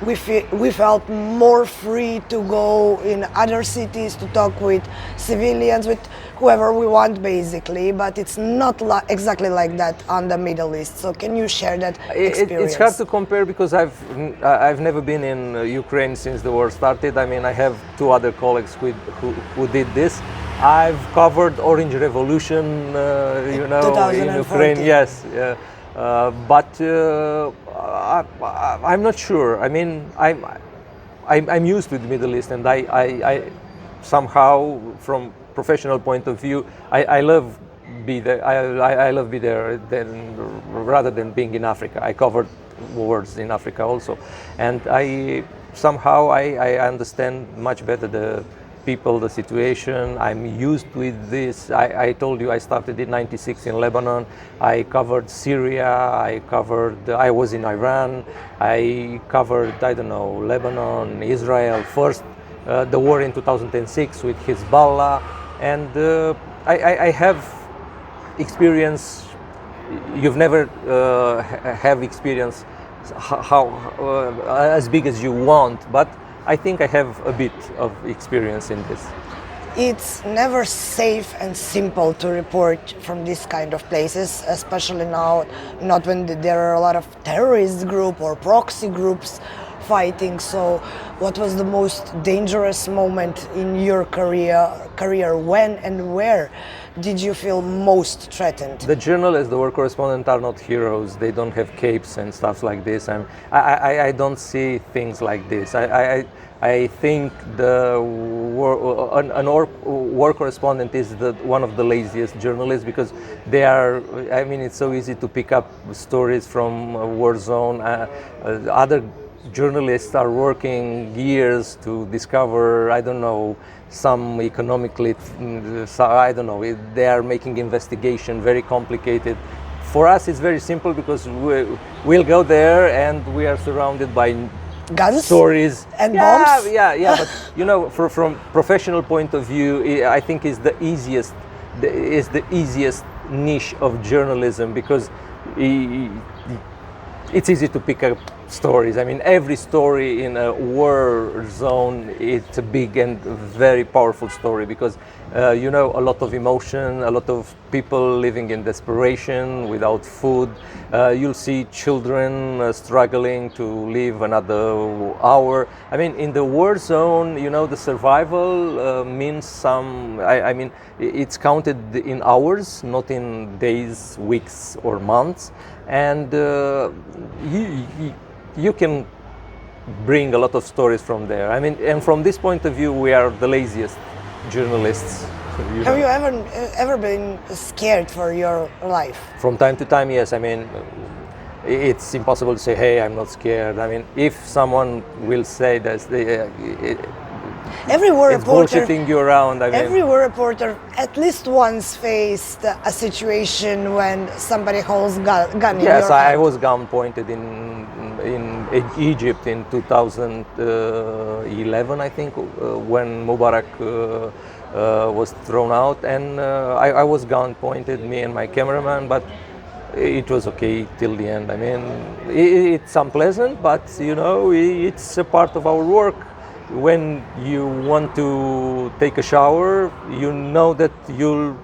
we felt more free to go in other cities to talk with civilians, with whoever we want basically, but it's not exactly like that on the Middle East. So can you share that experience? It's hard to compare because I've never been in Ukraine since the war started. I mean, I have two other colleagues who did this. I've covered Orange Revolution, in Ukraine. Yes, but I'm not sure. I mean, I'm used with the Middle East, and I somehow, from professional point of view, I love be there. I love be there rather than being in Africa. I covered wars in Africa also, and I somehow I understand much better the people, the situation. I'm used with this. I told you I started in '96 in Lebanon. I covered Syria. I was in Iran. I covered, Lebanon, Israel. First, the war in 2006 with Hezbollah. And I have experience. You've never have experience how as big as you want, but I think I have a bit of experience in this. It's never safe and simple to report from this kind of places, especially now, not when there are a lot of terrorist group or proxy groups fighting. So what was the most dangerous moment in your career? When and where did you feel most threatened? The journalists, the war correspondents are not heroes. They don't have capes and stuff like this. I don't see things like this. I think an war correspondent is one of the laziest journalists because they are. I mean, it's so easy to pick up stories from a war zone. Other journalists are working years to discover, some economically, they are making investigation, very complicated. For us, it's very simple because we'll go there and we are surrounded by guns, stories and bombs. Yeah. But from professional point of view, I think is the easiest niche of journalism because it's easy to pick up stories. I mean, every story in a war zone, it's a big and very powerful story because, a lot of emotion, a lot of people living in desperation, without food. You'll see children struggling to live another hour. I mean, in the war zone, the survival means it's counted in hours, not in days, weeks, or months. And you can bring a lot of stories from there. I mean, and from this point of view, we are the laziest journalists. Have you ever been scared for your life? From time to time, yes. I mean, it's impossible to say, hey, I'm not scared. I mean, if someone will say that, every war reporter, bullshitting you around. Every war reporter at least once faced a situation when somebody holds gun in your hand. Yes, I was gun pointed in Egypt in 2011, I think, when Mubarak was thrown out, and I was gun pointed, me and my cameraman, but it was okay till the end. I mean, it's unpleasant, but it's a part of our work. When you want to take a shower, you know that you'll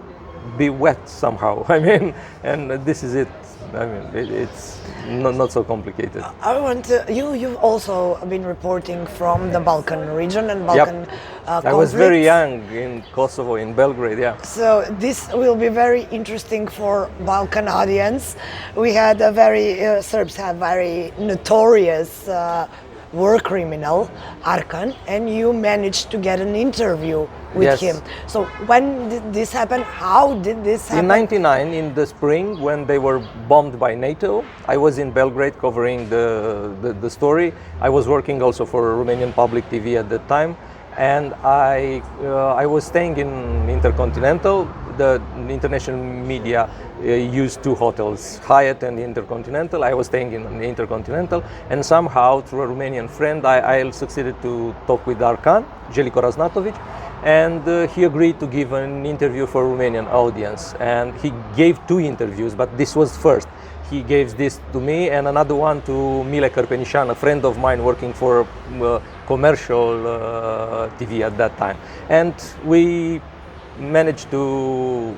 be wet somehow. I mean, and this is it. I mean, it's not so complicated. I want to. You've also been reporting from the Balkan region and Balkan conflicts. I was very young in Kosovo, in Belgrade. Yeah. So this will be very interesting for Balkan audience. We had Serbs have very notorious war criminal, Arkan, and you managed to get an interview with him. So when did this happen? How did this happen? In '99, in the spring, when they were bombed by NATO, I was in Belgrade covering the story. I was working also for Romanian public TV at that time, and I was staying in Intercontinental. The international media used two hotels, Hyatt and Intercontinental. I was staying in the Intercontinental, and somehow through a Romanian friend, I succeeded to talk with Arkan, Željko Raznatović, and he agreed to give an interview for Romanian audience. And he gave two interviews, but this was first. he gave this to me, and another one to Mile Carpenișan, a friend of mine working for commercial TV at that time. And we managed to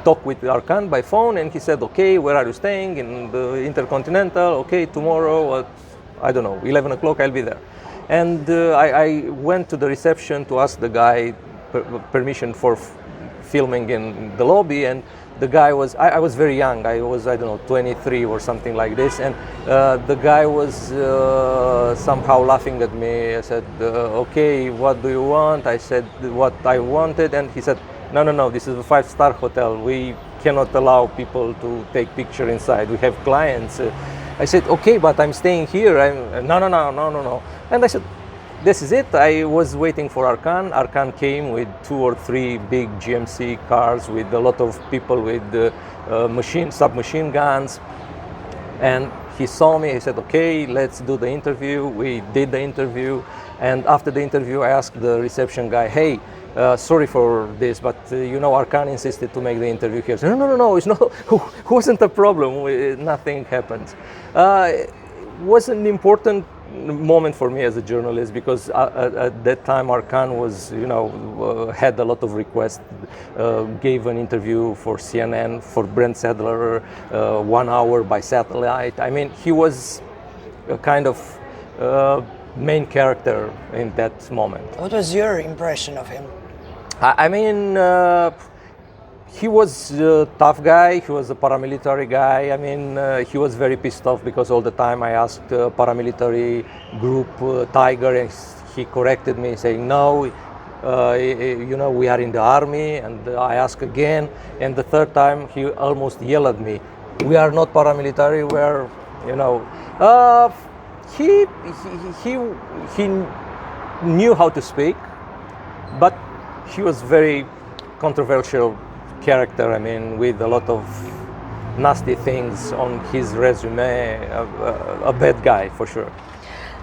talk with Arkan by phone, and he said, okay, where are you staying? In the Intercontinental. Okay, tomorrow at, I don't know, 11 o'clock I'll be there. And I went to the reception to ask the guy permission for filming in the lobby, and the guy was, I was very young, I was, I don't know, 23 or something like this, and the guy was somehow laughing at me. I said, okay, what do you want? I said what I wanted, and he said, no, this is a 5-star hotel. We cannot allow people to take picture inside. We have clients. I said, okay, but I'm staying here. No. And I said, this is it. I was waiting for Arkan. Arkan came with 2 or 3 big GMC cars with a lot of people with submachine guns. And he saw me. He said, okay, let's do the interview. We did the interview. And after the interview, I asked the reception guy, hey, sorry for this, but Arkan insisted to make the interview here. So, no, it's not, wasn't a problem. Nothing happened. It was an important moment for me as a journalist, because at that time Arkan was, had a lot of requests. Gave an interview for CNN, for Brent Sadler, 1 hour by satellite. I mean, he was a kind of main character in that moment. What was your impression of him? I mean, he was a tough guy. He was a paramilitary guy. I mean, he was very pissed off because all the time I asked paramilitary group Tiger, and he corrected me saying, no, we are in the army. And I asked again, and the third time he almost yelled at me, we are not paramilitary, we are, he knew how to speak, but he was very controversial character. I mean, with a lot of nasty things on his resume, a bad guy for sure.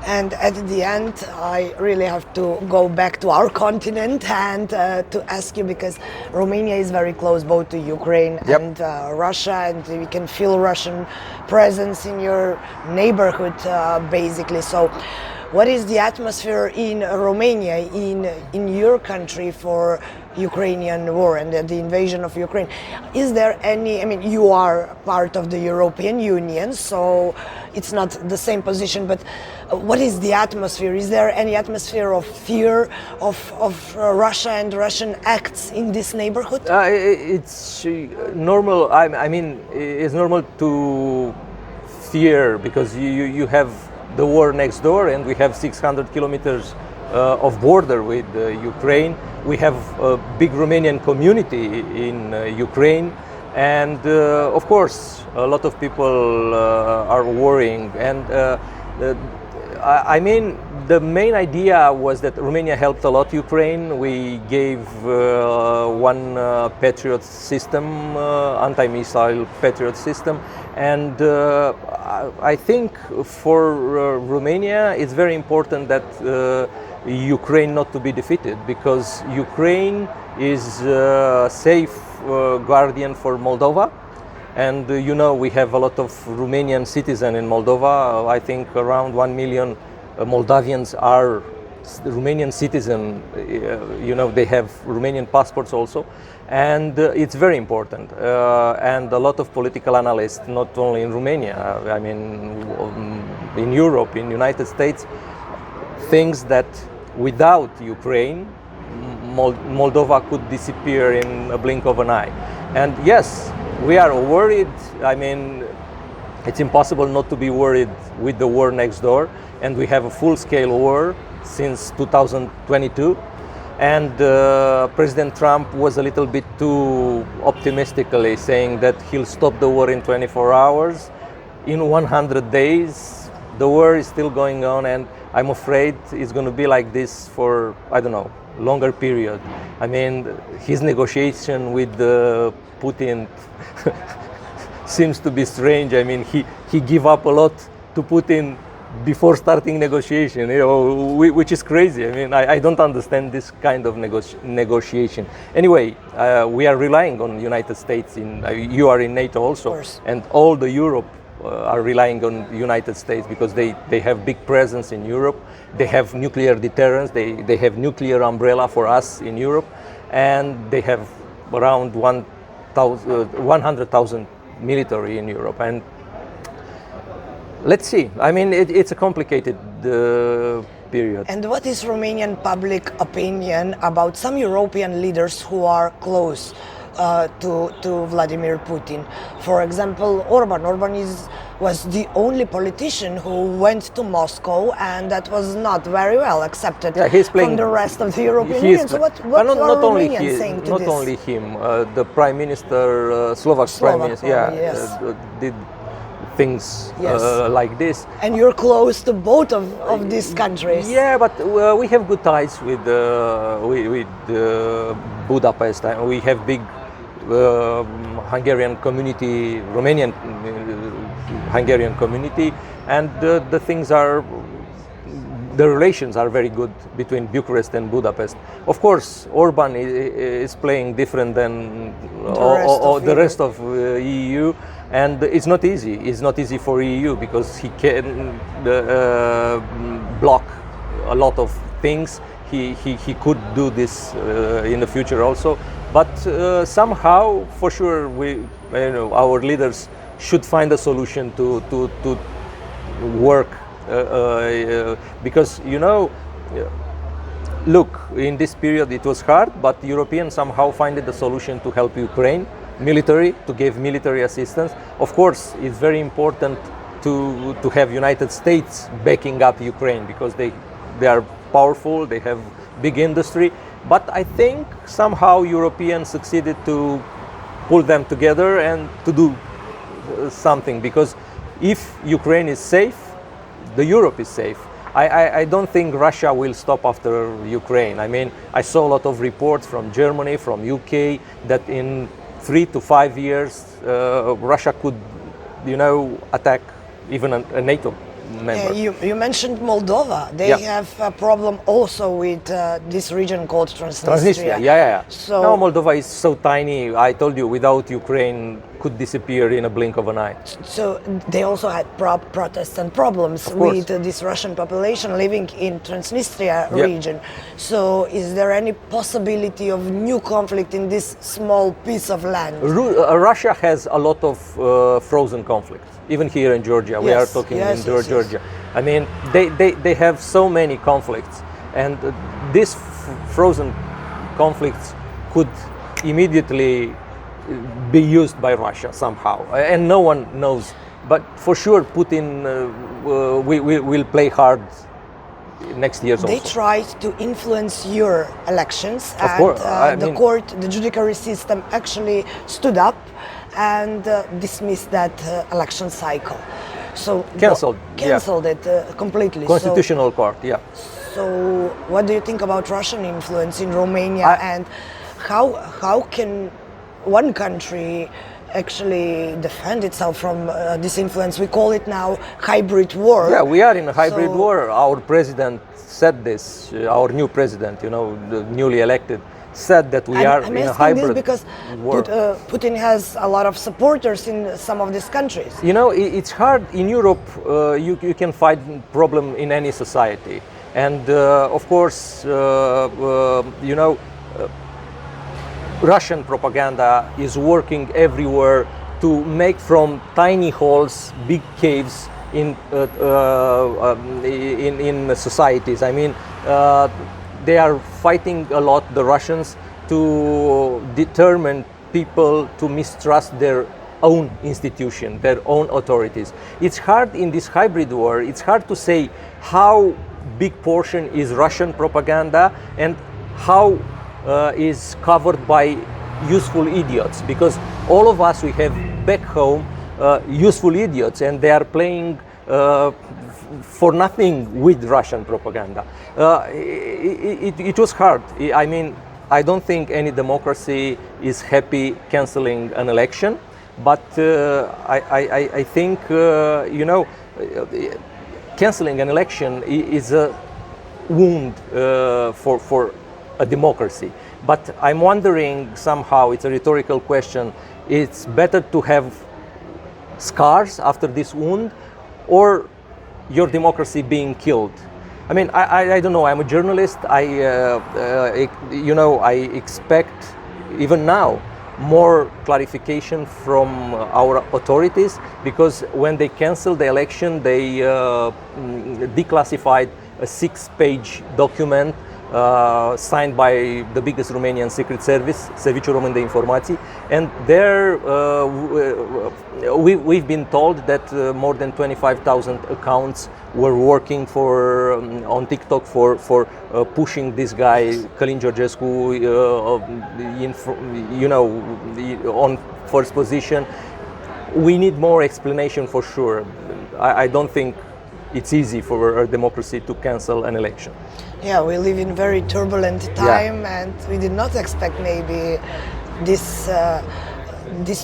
And at the end, I really have to go back to our continent and to ask you, because Romania is very close both to Ukraine and Russia, and we can feel Russian presence in your neighborhood, basically. So what is the atmosphere in Romania, in your country, for Ukrainian war and the invasion of Ukraine? Is there any, I mean, you are part of the European Union, so it's not the same position, but what is the atmosphere? Is there any atmosphere of fear of Russia and Russian acts in this neighborhood? It's normal. I mean, it's normal to fear, because you have the war next door, and we have 600 kilometers of border with Ukraine. We have a big Romanian community in Ukraine, and of course a lot of people are worrying. And I mean, the main idea was that Romania helped a lot Ukraine. We gave one Patriot system, anti-missile Patriot system, and I think for Romania it's very important that Ukraine not to be defeated, because Ukraine is a safe guardian for Moldova. And we have a lot of Romanian citizens in Moldova. I think around 1 million Moldavians are Romanian citizens. They have Romanian passports also. And it's very important. And a lot of political analysts, not only in Romania, I mean, in Europe, in the United States, thinks that without Ukraine, Moldova could disappear in a blink of an eye. And yes, we are worried. I mean, it's impossible not to be worried with the war next door, and we have a full-scale war since 2022. And President Trump was a little bit too optimistically saying that he'll stop the war in 24 hours. In 100 days, the war is still going on, and I'm afraid it's going to be like this for, I don't know, longer period. I mean, his negotiation with Putin seems to be strange. I mean, he gave up a lot to Putin before starting negotiation, which is crazy. I mean, I don't understand this kind of negotiation. Anyway, we are relying on United States. You are in NATO also, and all the Europe are relying on United States because they have big presence in Europe. They have nuclear deterrence. They have nuclear umbrella for us in Europe, and they have around 100,000 military in Europe. And let's see. I mean, it's a complicated period. And what is Romanian public opinion about some European leaders who are close to Vladimir Putin? For example, Orban. Was the only politician who went to Moscow, and that was not very well accepted from the rest of the European Union. So what are Romanians saying to this? Not only him, the Prime Minister, Slovak Prime Minister, did things like this. And you're close to both of these countries. Yeah, but we have good ties with Budapest. We have big Hungarian community, Romanian Hungarian community, and the relations are very good between Bucharest and Budapest. Of course, Orban is playing different than the rest of EU, and it's not easy. It's not easy for EU because he can block a lot of things. He could do this in the future also, but somehow, for sure, our leaders should find a solution to work because look, in this period it was hard, but Europeans somehow find a solution to help Ukraine military, to give military assistance. Of course, it's very important to have United States backing up Ukraine because they are powerful, they have big industry, but I think somehow Europeans succeeded to pull them together and to do something, because if Ukraine is safe, the Europe is safe. I don't think Russia will stop after Ukraine. I mean, I saw a lot of reports from Germany, from UK, that in 3 to 5 years Russia could, attack even a NATO member. You mentioned Moldova. They have a problem also with this region called Transnistria. Yeah. So now Moldova is so tiny. I told you, without Ukraine, could disappear in a blink of an eye. So they also had protests and problems with this Russian population living in Transnistria region. So is there any possibility of new conflict in this small piece of land? Russia has a lot of frozen conflicts. Even here in Georgia, we are talking in Georgia. I mean, they have so many conflicts, and these frozen conflicts could immediately be used by Russia somehow, and no one knows. But for sure, Putin will play hard next year. They tried to influence your elections, and the judiciary system actually stood up and dismissed that election cycle. So cancelled it completely. Constitutional court, yeah. So what do you think about Russian influence in Romania, and how can one country actually defend itself from this influence? We call it now hybrid war. Yeah, we are in a hybrid war. Our president said this, our new president, the newly elected, said that we are in a hybrid because war. Putin has a lot of supporters in some of these countries. It's hard in Europe. You can find problem in any society, and of course, Russian propaganda is working everywhere to make from tiny holes big caves in societies. I mean, they are fighting a lot, the Russians, to determine people to mistrust their own institution, their own authorities. It's hard in this hybrid war. It's hard to say how big portion is Russian propaganda and how is covered by useful idiots, because all of us, we have back home useful idiots, and they are playing for nothing with Russian propaganda. It was hard. I mean, I don't think any democracy is happy cancelling an election, but I think canceling an election is a wound for a democracy. But I'm wondering, somehow, it's a rhetorical question, it's better to have scars after this wound or your democracy being killed? I mean, I don't know, I'm a journalist, I expect, even now, more clarification from our authorities, because when they canceled the election, they declassified a 6-page document signed by the biggest Romanian secret service, Serviciul Român de Informații, and there we've been told that more than 25,000 accounts were working on TikTok for pushing this guy, Călin Georgescu, on first position. We need more explanation for sure. I don't think it's easy for a democracy to cancel an election. Yeah, we live in very turbulent time, and we did not expect maybe this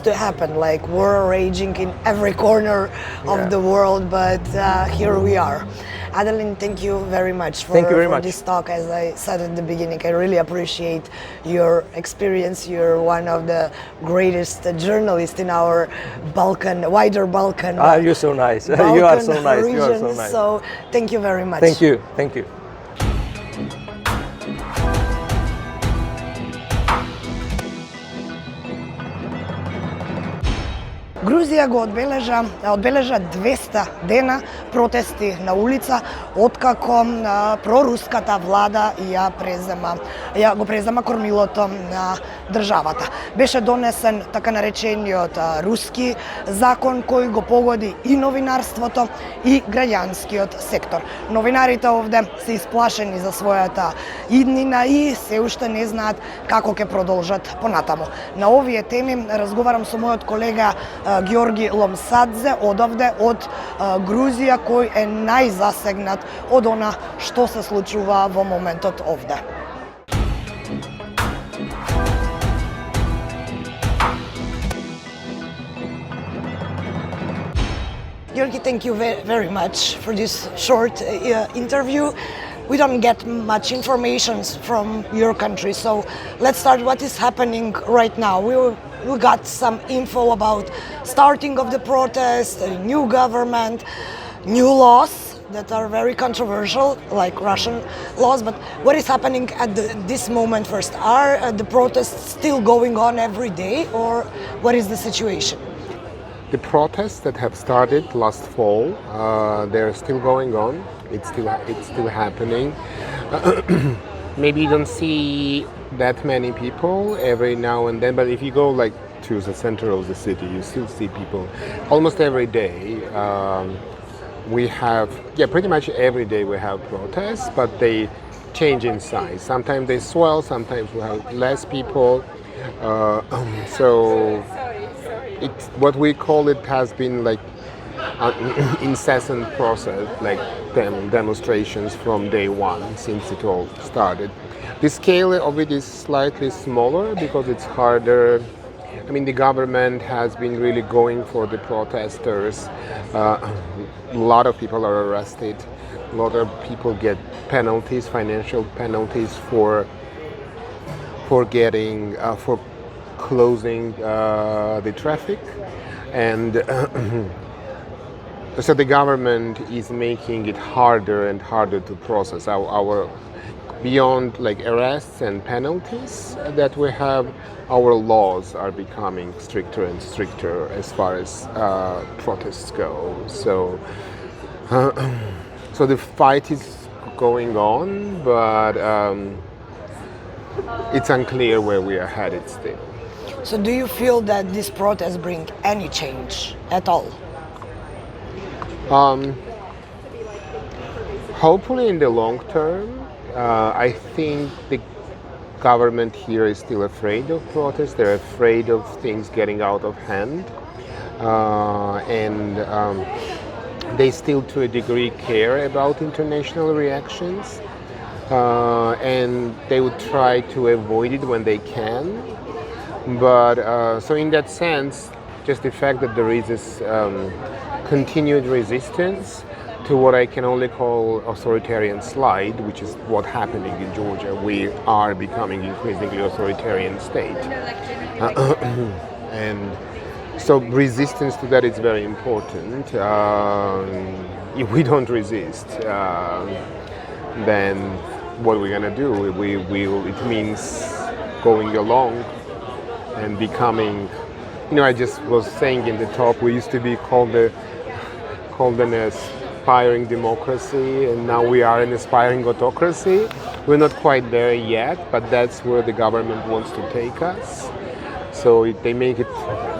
to happen, like war raging in every corner of the world, but here we are. Adeline, thank you very much for this talk. As I said at the beginning, I really appreciate your experience. You're one of the greatest journalists in our wider Balkan. You're so nice. You are so nice. Region. You are so nice. So thank you very much. Thank you. Thank you. Грузија го одбележа 200 дена протести на улица откако проруската влада го презема кормилото на државата. Беше донесен така наречениот руски закон кој го погоди и новинарството и граѓанскиот сектор. Новинарите овде се исплашени за својата иднина и се уште не знаат како ќе продолжат понатаму. На овие теми разговарам со мојот колега Георги Ломсадзе одовде од Грузија, кој е најзасегнат од она што се случува во моментот овде. Georgi, thank you very much for this short interview. We don't get much information from your country, so let's start what is happening right now. We got some info about starting of the protest, a new government, new laws that are very controversial, like Russian laws, but what is happening at this moment first? Are the protests still going on every day, or what is the situation? The protests that have started last fall, they're still going on. It's still happening. Maybe you don't see that many people every now and then, but if you go like to the center of the city, you still see people almost every day. We have, pretty much every day we have protests, but they change in size. Sometimes they swell, sometimes we have less people. So it's what we call it has been like an incessant process, like demonstrations from day one since it all started. The scale of it is slightly smaller because it's harder. I mean, the government has been really going for the protesters. A lot of people are arrested. A lot of people get penalties, financial penalties for closing the traffic, and so the government is making it harder and harder to process. Our beyond like arrests and penalties that we have, our laws are becoming stricter and stricter as far as protests go. So the fight is going on, but it's unclear where we are headed still. So do you feel that these protests bring any change at all? Hopefully in the long term. I think the government here is still afraid of protests. They're afraid of things getting out of hand. And they still to a degree care about international reactions. And they would try to avoid it when they can. But so in that sense, just the fact that there is this continued resistance to what I can only call authoritarian slide, which is what's happening in Georgia. We are becoming increasingly authoritarian state. And so resistance to that is very important. If we don't resist, then what we're going to do, it means going along and becoming, I just was saying in the top, we used to be called an aspiring democracy, and now we are an aspiring autocracy. We're not quite there yet, but that's where the government wants to take us. So they make it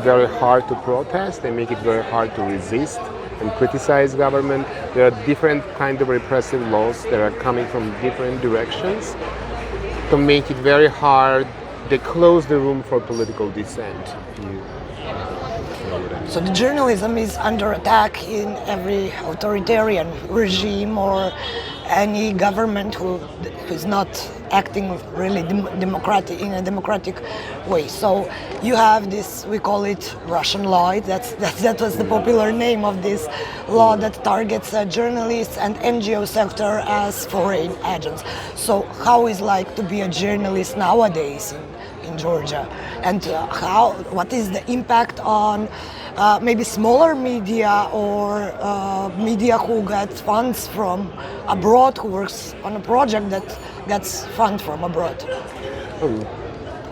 very hard to protest, they make it very hard to resist and criticize government. There are different kind of repressive laws that are coming from different directions to make it very hard. They close the room for political dissent. So the journalism is under attack in every authoritarian regime or any government who is not acting really democratic in a democratic way. So you have this, we call it Russian law. That was the popular name of this law that targets journalists and NGO sector as foreign agents. So how is like to be a journalist nowadays in Georgia, and what is the impact on maybe smaller media or media who get funds from abroad, who works on a project that gets funds from abroad?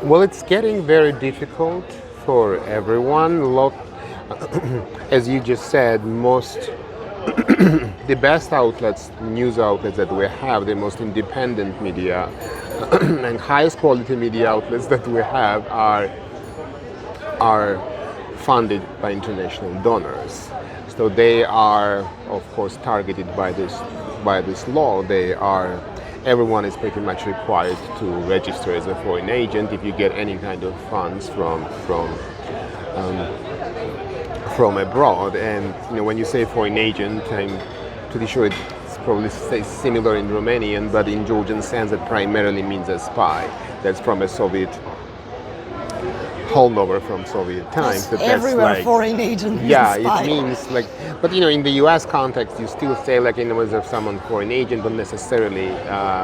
Well, it's getting very difficult for everyone. As you just said, the best outlets, news outlets that we have, the most independent media and highest quality media outlets that we have are funded by international donors. So they are, of course, targeted by this law. Everyone is pretty much required to register as a foreign agent if you get any kind of funds from abroad. And when you say foreign agent, I'm pretty sure it's probably similar in Romanian, but in Georgian sense it primarily means a spy. That's from a Soviet holdover from Soviet times. Yes, everywhere like, foreign agent means yeah, spy. It means like, but in the US context you still say like in terms of someone foreign agent don't necessarily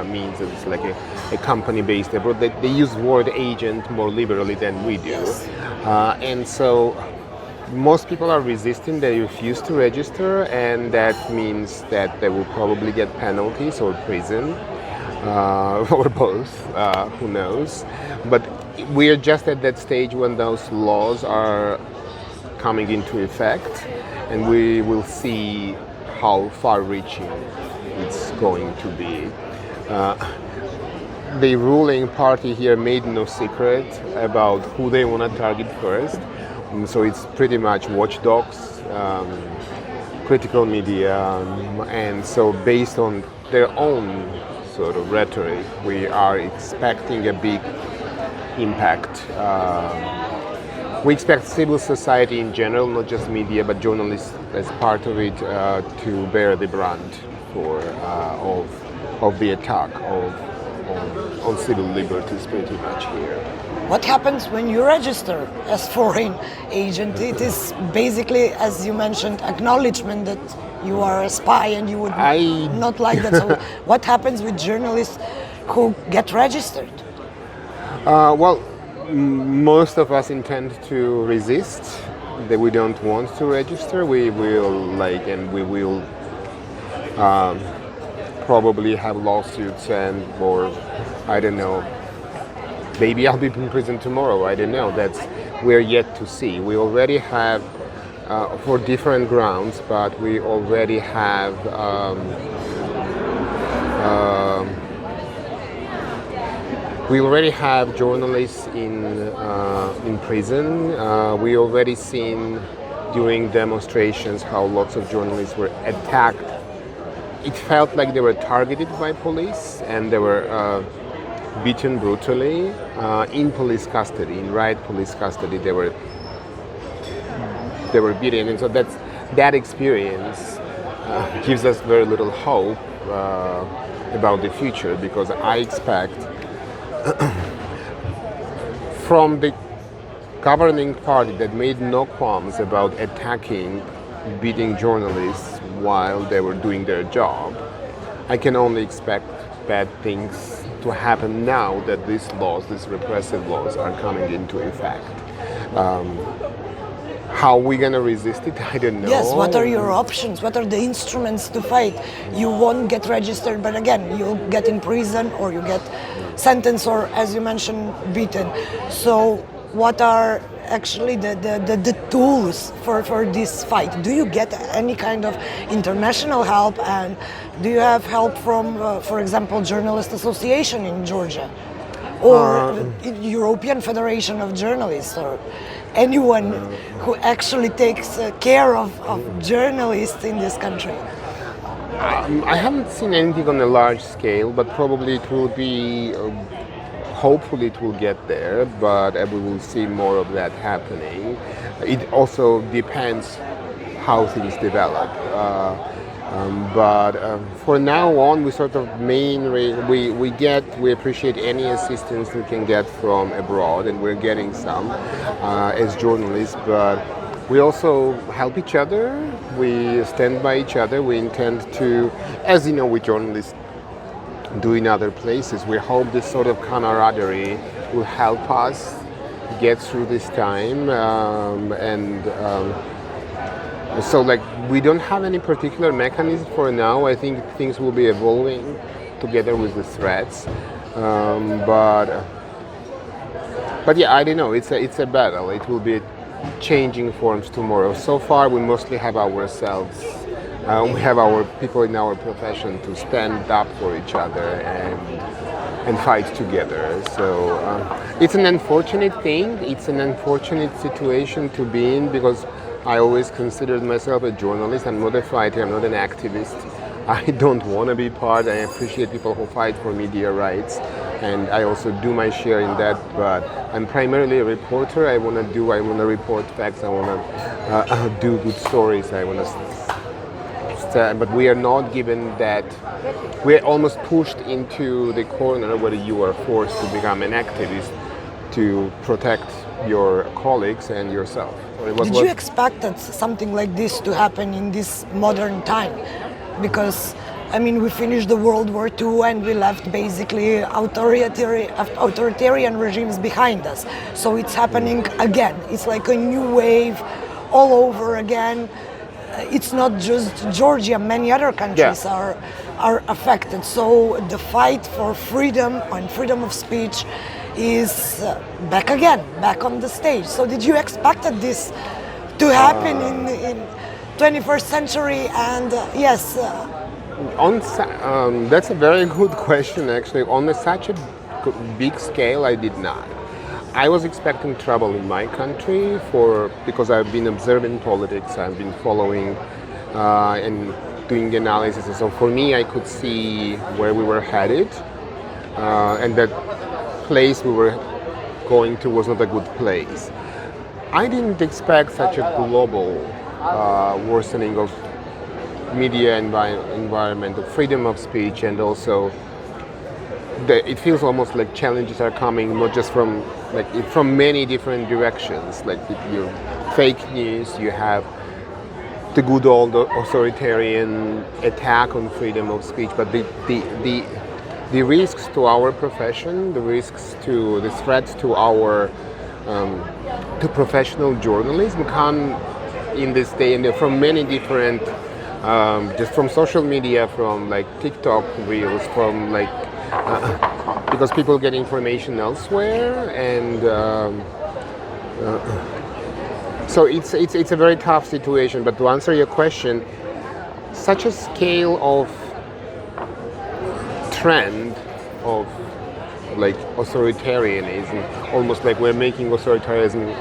means it's like a company based abroad. They use word agent more liberally than we do. Yes. And so most people are resisting, they refuse to register, and that means that they will probably get penalties or prison or both, who knows. But we are just at that stage when those laws are coming into effect, and we will see how far-reaching it's going to be. The ruling party here made no secret about who they want to target first. So it's pretty much watchdogs, critical media, and so based on their own sort of rhetoric, we are expecting a big impact. We expect civil society in general, not just media, but journalists as part of it, to bear the brunt of the attack on civil liberties pretty much here. What happens when you register as foreign agent? It is basically, as you mentioned, acknowledgement that you are a spy and you would not like that. So what happens with journalists who get registered? Well, most of us intend to resist, that we don't want to register. We will probably have lawsuits or I don't know, maybe I'll be in prison tomorrow, I don't know. We're yet to see. We already have, for different grounds, but we already have journalists in prison. We already seen during demonstrations how lots of journalists were attacked. It felt like they were targeted by police and they were beaten brutally in police custody, in riot police custody. They were beaten, and so that experience gives us very little hope about the future, because I expect from the governing party that made no qualms about attacking, beating journalists, while they were doing their job. I can only expect bad things to happen now that these laws, these repressive laws, are coming into effect. How are we going to resist it? I don't know. Yes, what are your options? What are the instruments to fight? You won't get registered, but again, you'll get in prison or you get sentenced or, as you mentioned, beaten. So what are actually the tools for this fight? Do you get any kind of international help, and do you have help from, for example, Journalist Association in Georgia or European Federation of Journalists or anyone who actually takes care of journalists in this country? I haven't seen anything on a large scale, but probably it will be, hopefully it will get there, but we will see more of that happening. It also depends how things develop. But for now on, we sort of we appreciate any assistance we can get from abroad, and we're getting some as journalists, but we also help each other, we stand by each other, we intend to, as you know, we journalists do in other places, we hope this sort of camaraderie will help us get through this time, so like we don't have any particular mechanism for now. I think things will be evolving together with the threats, but yeah, I don't know, it's a battle. It will be changing forms tomorrow. So far we mostly have ourselves, we have our people in our profession to stand up for each other and fight together. So it's an unfortunate thing, it's an unfortunate situation to be in, because I always considered myself a journalist. I'm not a fighter, I'm not an activist. I don't want to be part. I appreciate people who fight for media rights, and I also do my share in that, but I'm primarily a reporter. I want to report facts, I want to do good stories, I want to, but we are not given that. We're almost pushed into the corner where you are forced to become an activist to protect your colleagues and yourself. Did you expect that something like this to happen in this modern time? Because, I mean, we finished the World War II and we left basically authoritarian regimes behind us. So it's happening again. It's like a new wave all over again. It's not just Georgia, many other countries are affected. So the fight for freedom and freedom of speech is back again, back on the stage. So did you expect this to happen in 21st century? And yes. That's a very good question, actually. On such a big scale, I did not. I was expecting trouble in my country because I've been observing politics, I've been following and doing analysis. And so for me, I could see where we were headed, and that place we were going to was not a good place. I didn't expect such a global worsening of media environment, of freedom of speech, and also it feels almost like challenges are coming not just from many different directions. Like your fake news, you have the good old authoritarian attack on freedom of speech, but the risks to our profession, the threats to our to professional journalism come in this day and from many different, just from social media, from like TikTok reels, from like because people get information elsewhere, and so it's a very tough situation. But to answer your question, such a scale of trend of like authoritarianism, almost like we're making authoritarianism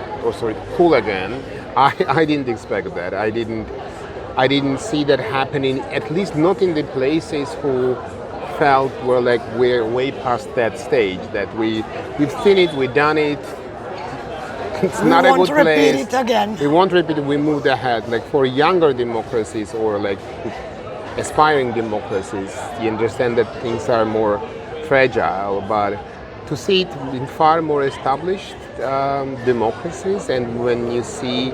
cool again. I didn't expect that. I didn't see that happening, at least not in the places who felt we're way past that stage, that we've seen it, we've done it. It's not a good place. We won't repeat it again. We won't repeat it. We moved ahead. Like for younger democracies or like aspiring democracies, you understand that things are more fragile, but to see it in far more established democracies, and when you see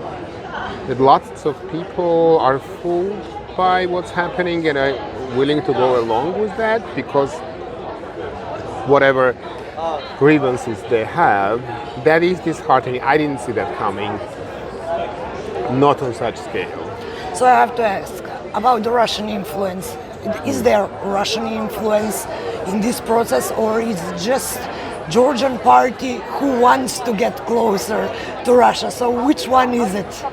that lots of people are full by what's happening and are willing to go along with that, because whatever grievances they have, that is disheartening. I didn't see that coming, not on such scale. So I have to ask about the Russian influence. Is there Russian influence in this process, or is it just Georgian party who wants to get closer to Russia? So which one is it?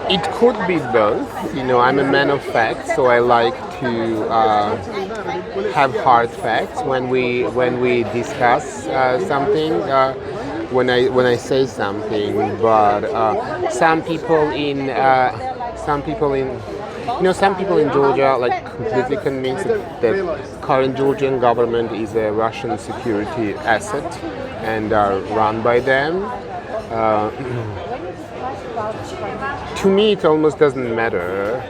It could be both. You know, I'm a man of facts, so I like to have hard facts when we discuss something. When I say something, but some people in Georgia like completely convinced that the current Georgian government is a Russian security asset and are run by them. To me, it almost doesn't matter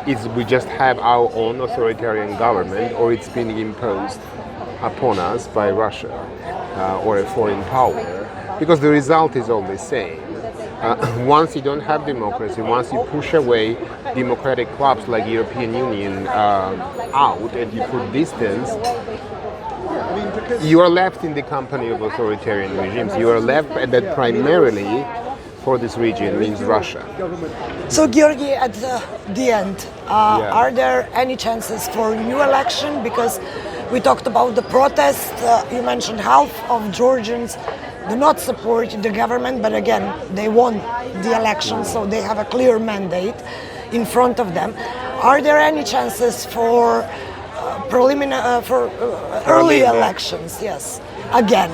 if we just have our own authoritarian government or it's being imposed upon us by Russia or a foreign power, because the result is all the same. Once you don't have democracy, once you push away democratic clubs like European Union out and you put distance, you are left in the company of authoritarian regimes. You are left, and that primarily for this region means Russia. So Georgi, at the end, are there any chances for new election? Because we talked about the protest. You mentioned half of Georgians do not support the government, but again, they won the election, so they have a clear mandate in front of them. Are there any chances for early elections? Yes, again.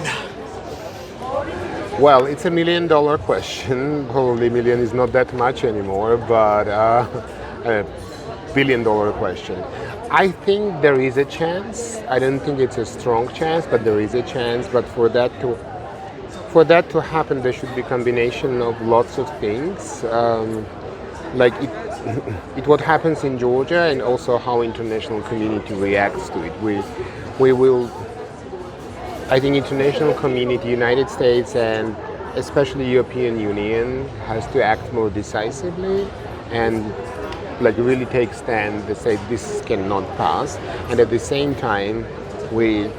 Well, it's $1 million question. Probably million is not that much anymore, but a $1 billion question. I think there is a chance. I don't think it's a strong chance, but there is a chance. But for that to happen, there should be a combination of lots of things, like it what happens in Georgia, and also how international community reacts to it. We will. I think international community, United States, and especially European Union has to act more decisively and like really take stand to say this cannot pass. And at the same time, we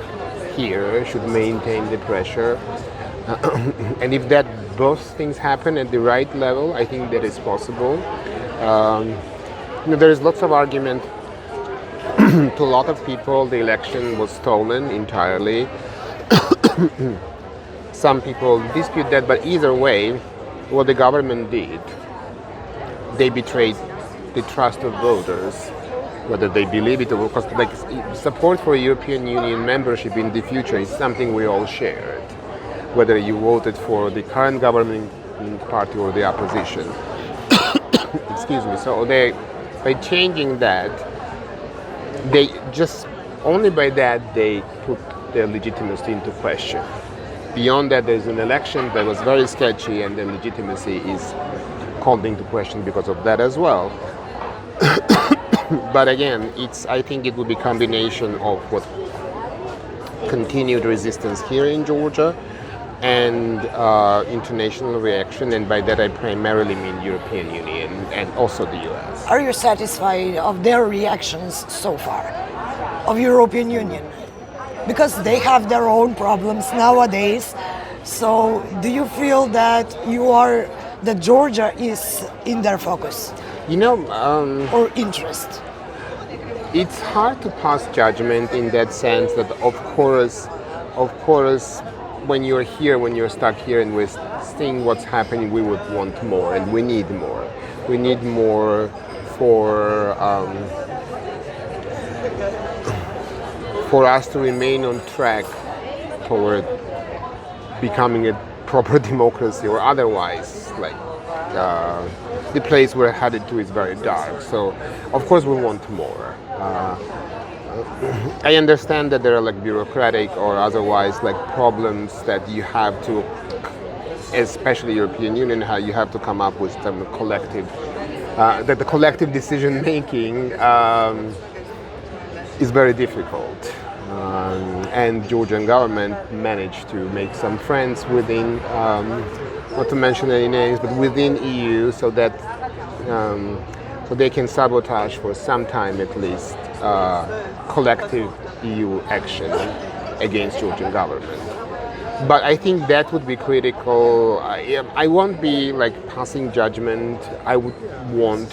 here should maintain the pressure. And if that both things happen at the right level, I think that is possible. There is lots of argument to a lot of people. The election was stolen entirely. Some people dispute that, but either way, what the government did, they betrayed the trust of voters, whether they believe it or because like support for European Union membership in the future is something we all shared, whether you voted for the current governing party or the opposition. Excuse me. So by changing that, they just only by that they put their legitimacy into question. Beyond that, there's an election that was very sketchy, and the legitimacy is called into question because of that as well. But again, I think it will be a combination of what continued resistance here in Georgia and international reaction, and by that I primarily mean European Union and also the US. Are you satisfied of their reactions so far, of European Union? Because they have their own problems nowadays. So do you feel that that Georgia is in their focus? Or interest? It's hard to pass judgment in that sense that of course, when you're stuck here and we're seeing what's happening, we would want more, and we need more. We need more for us to remain on track toward becoming a proper democracy, or otherwise, like the place we're headed to is very dark. So, of course, we want more. I understand that there are like bureaucratic or otherwise like problems that you have to, especially European Union, how you have to come up with some collective, that the collective decision making is very difficult. And Georgian government managed to make some friends within, not to mention any names, but within EU, so that so they can sabotage for some time at least collective EU action against Georgian government. But I think that would be critical. I won't be like passing judgment. I want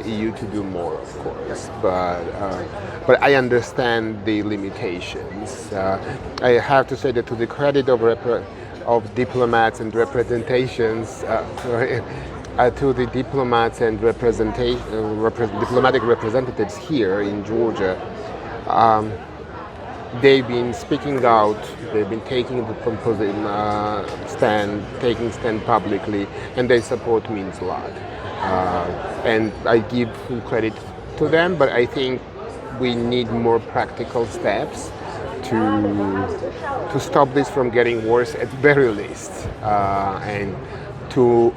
EU to do more, of course, but I understand the limitations. I have to say that to the credit of diplomats and representations, to the diplomats and diplomatic representatives here in Georgia, they've been speaking out, they've been taking stand publicly, and their support means a lot. And I give full credit to them, but I think we need more practical steps to stop this from getting worse at very least. And to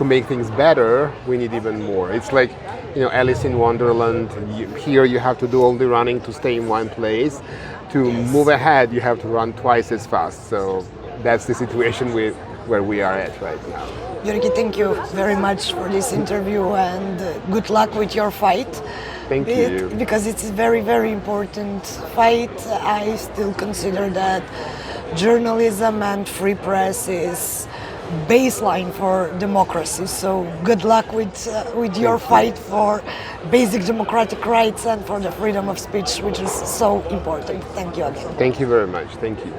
make things better, we need even more. It's like, Alice in Wonderland. Here you have to do all the running to stay in one place. To move ahead, you have to run twice as fast. So that's the situation where we are at right now. Jyrki, thank you very much for this interview and good luck with your fight. Thank you. Because it's a very, very important fight. I still consider that journalism and free press is baseline for democracy. So good luck with your fight for basic democratic rights and for the freedom of speech, which is so important. Thank you again. Thank you very much. Thank you.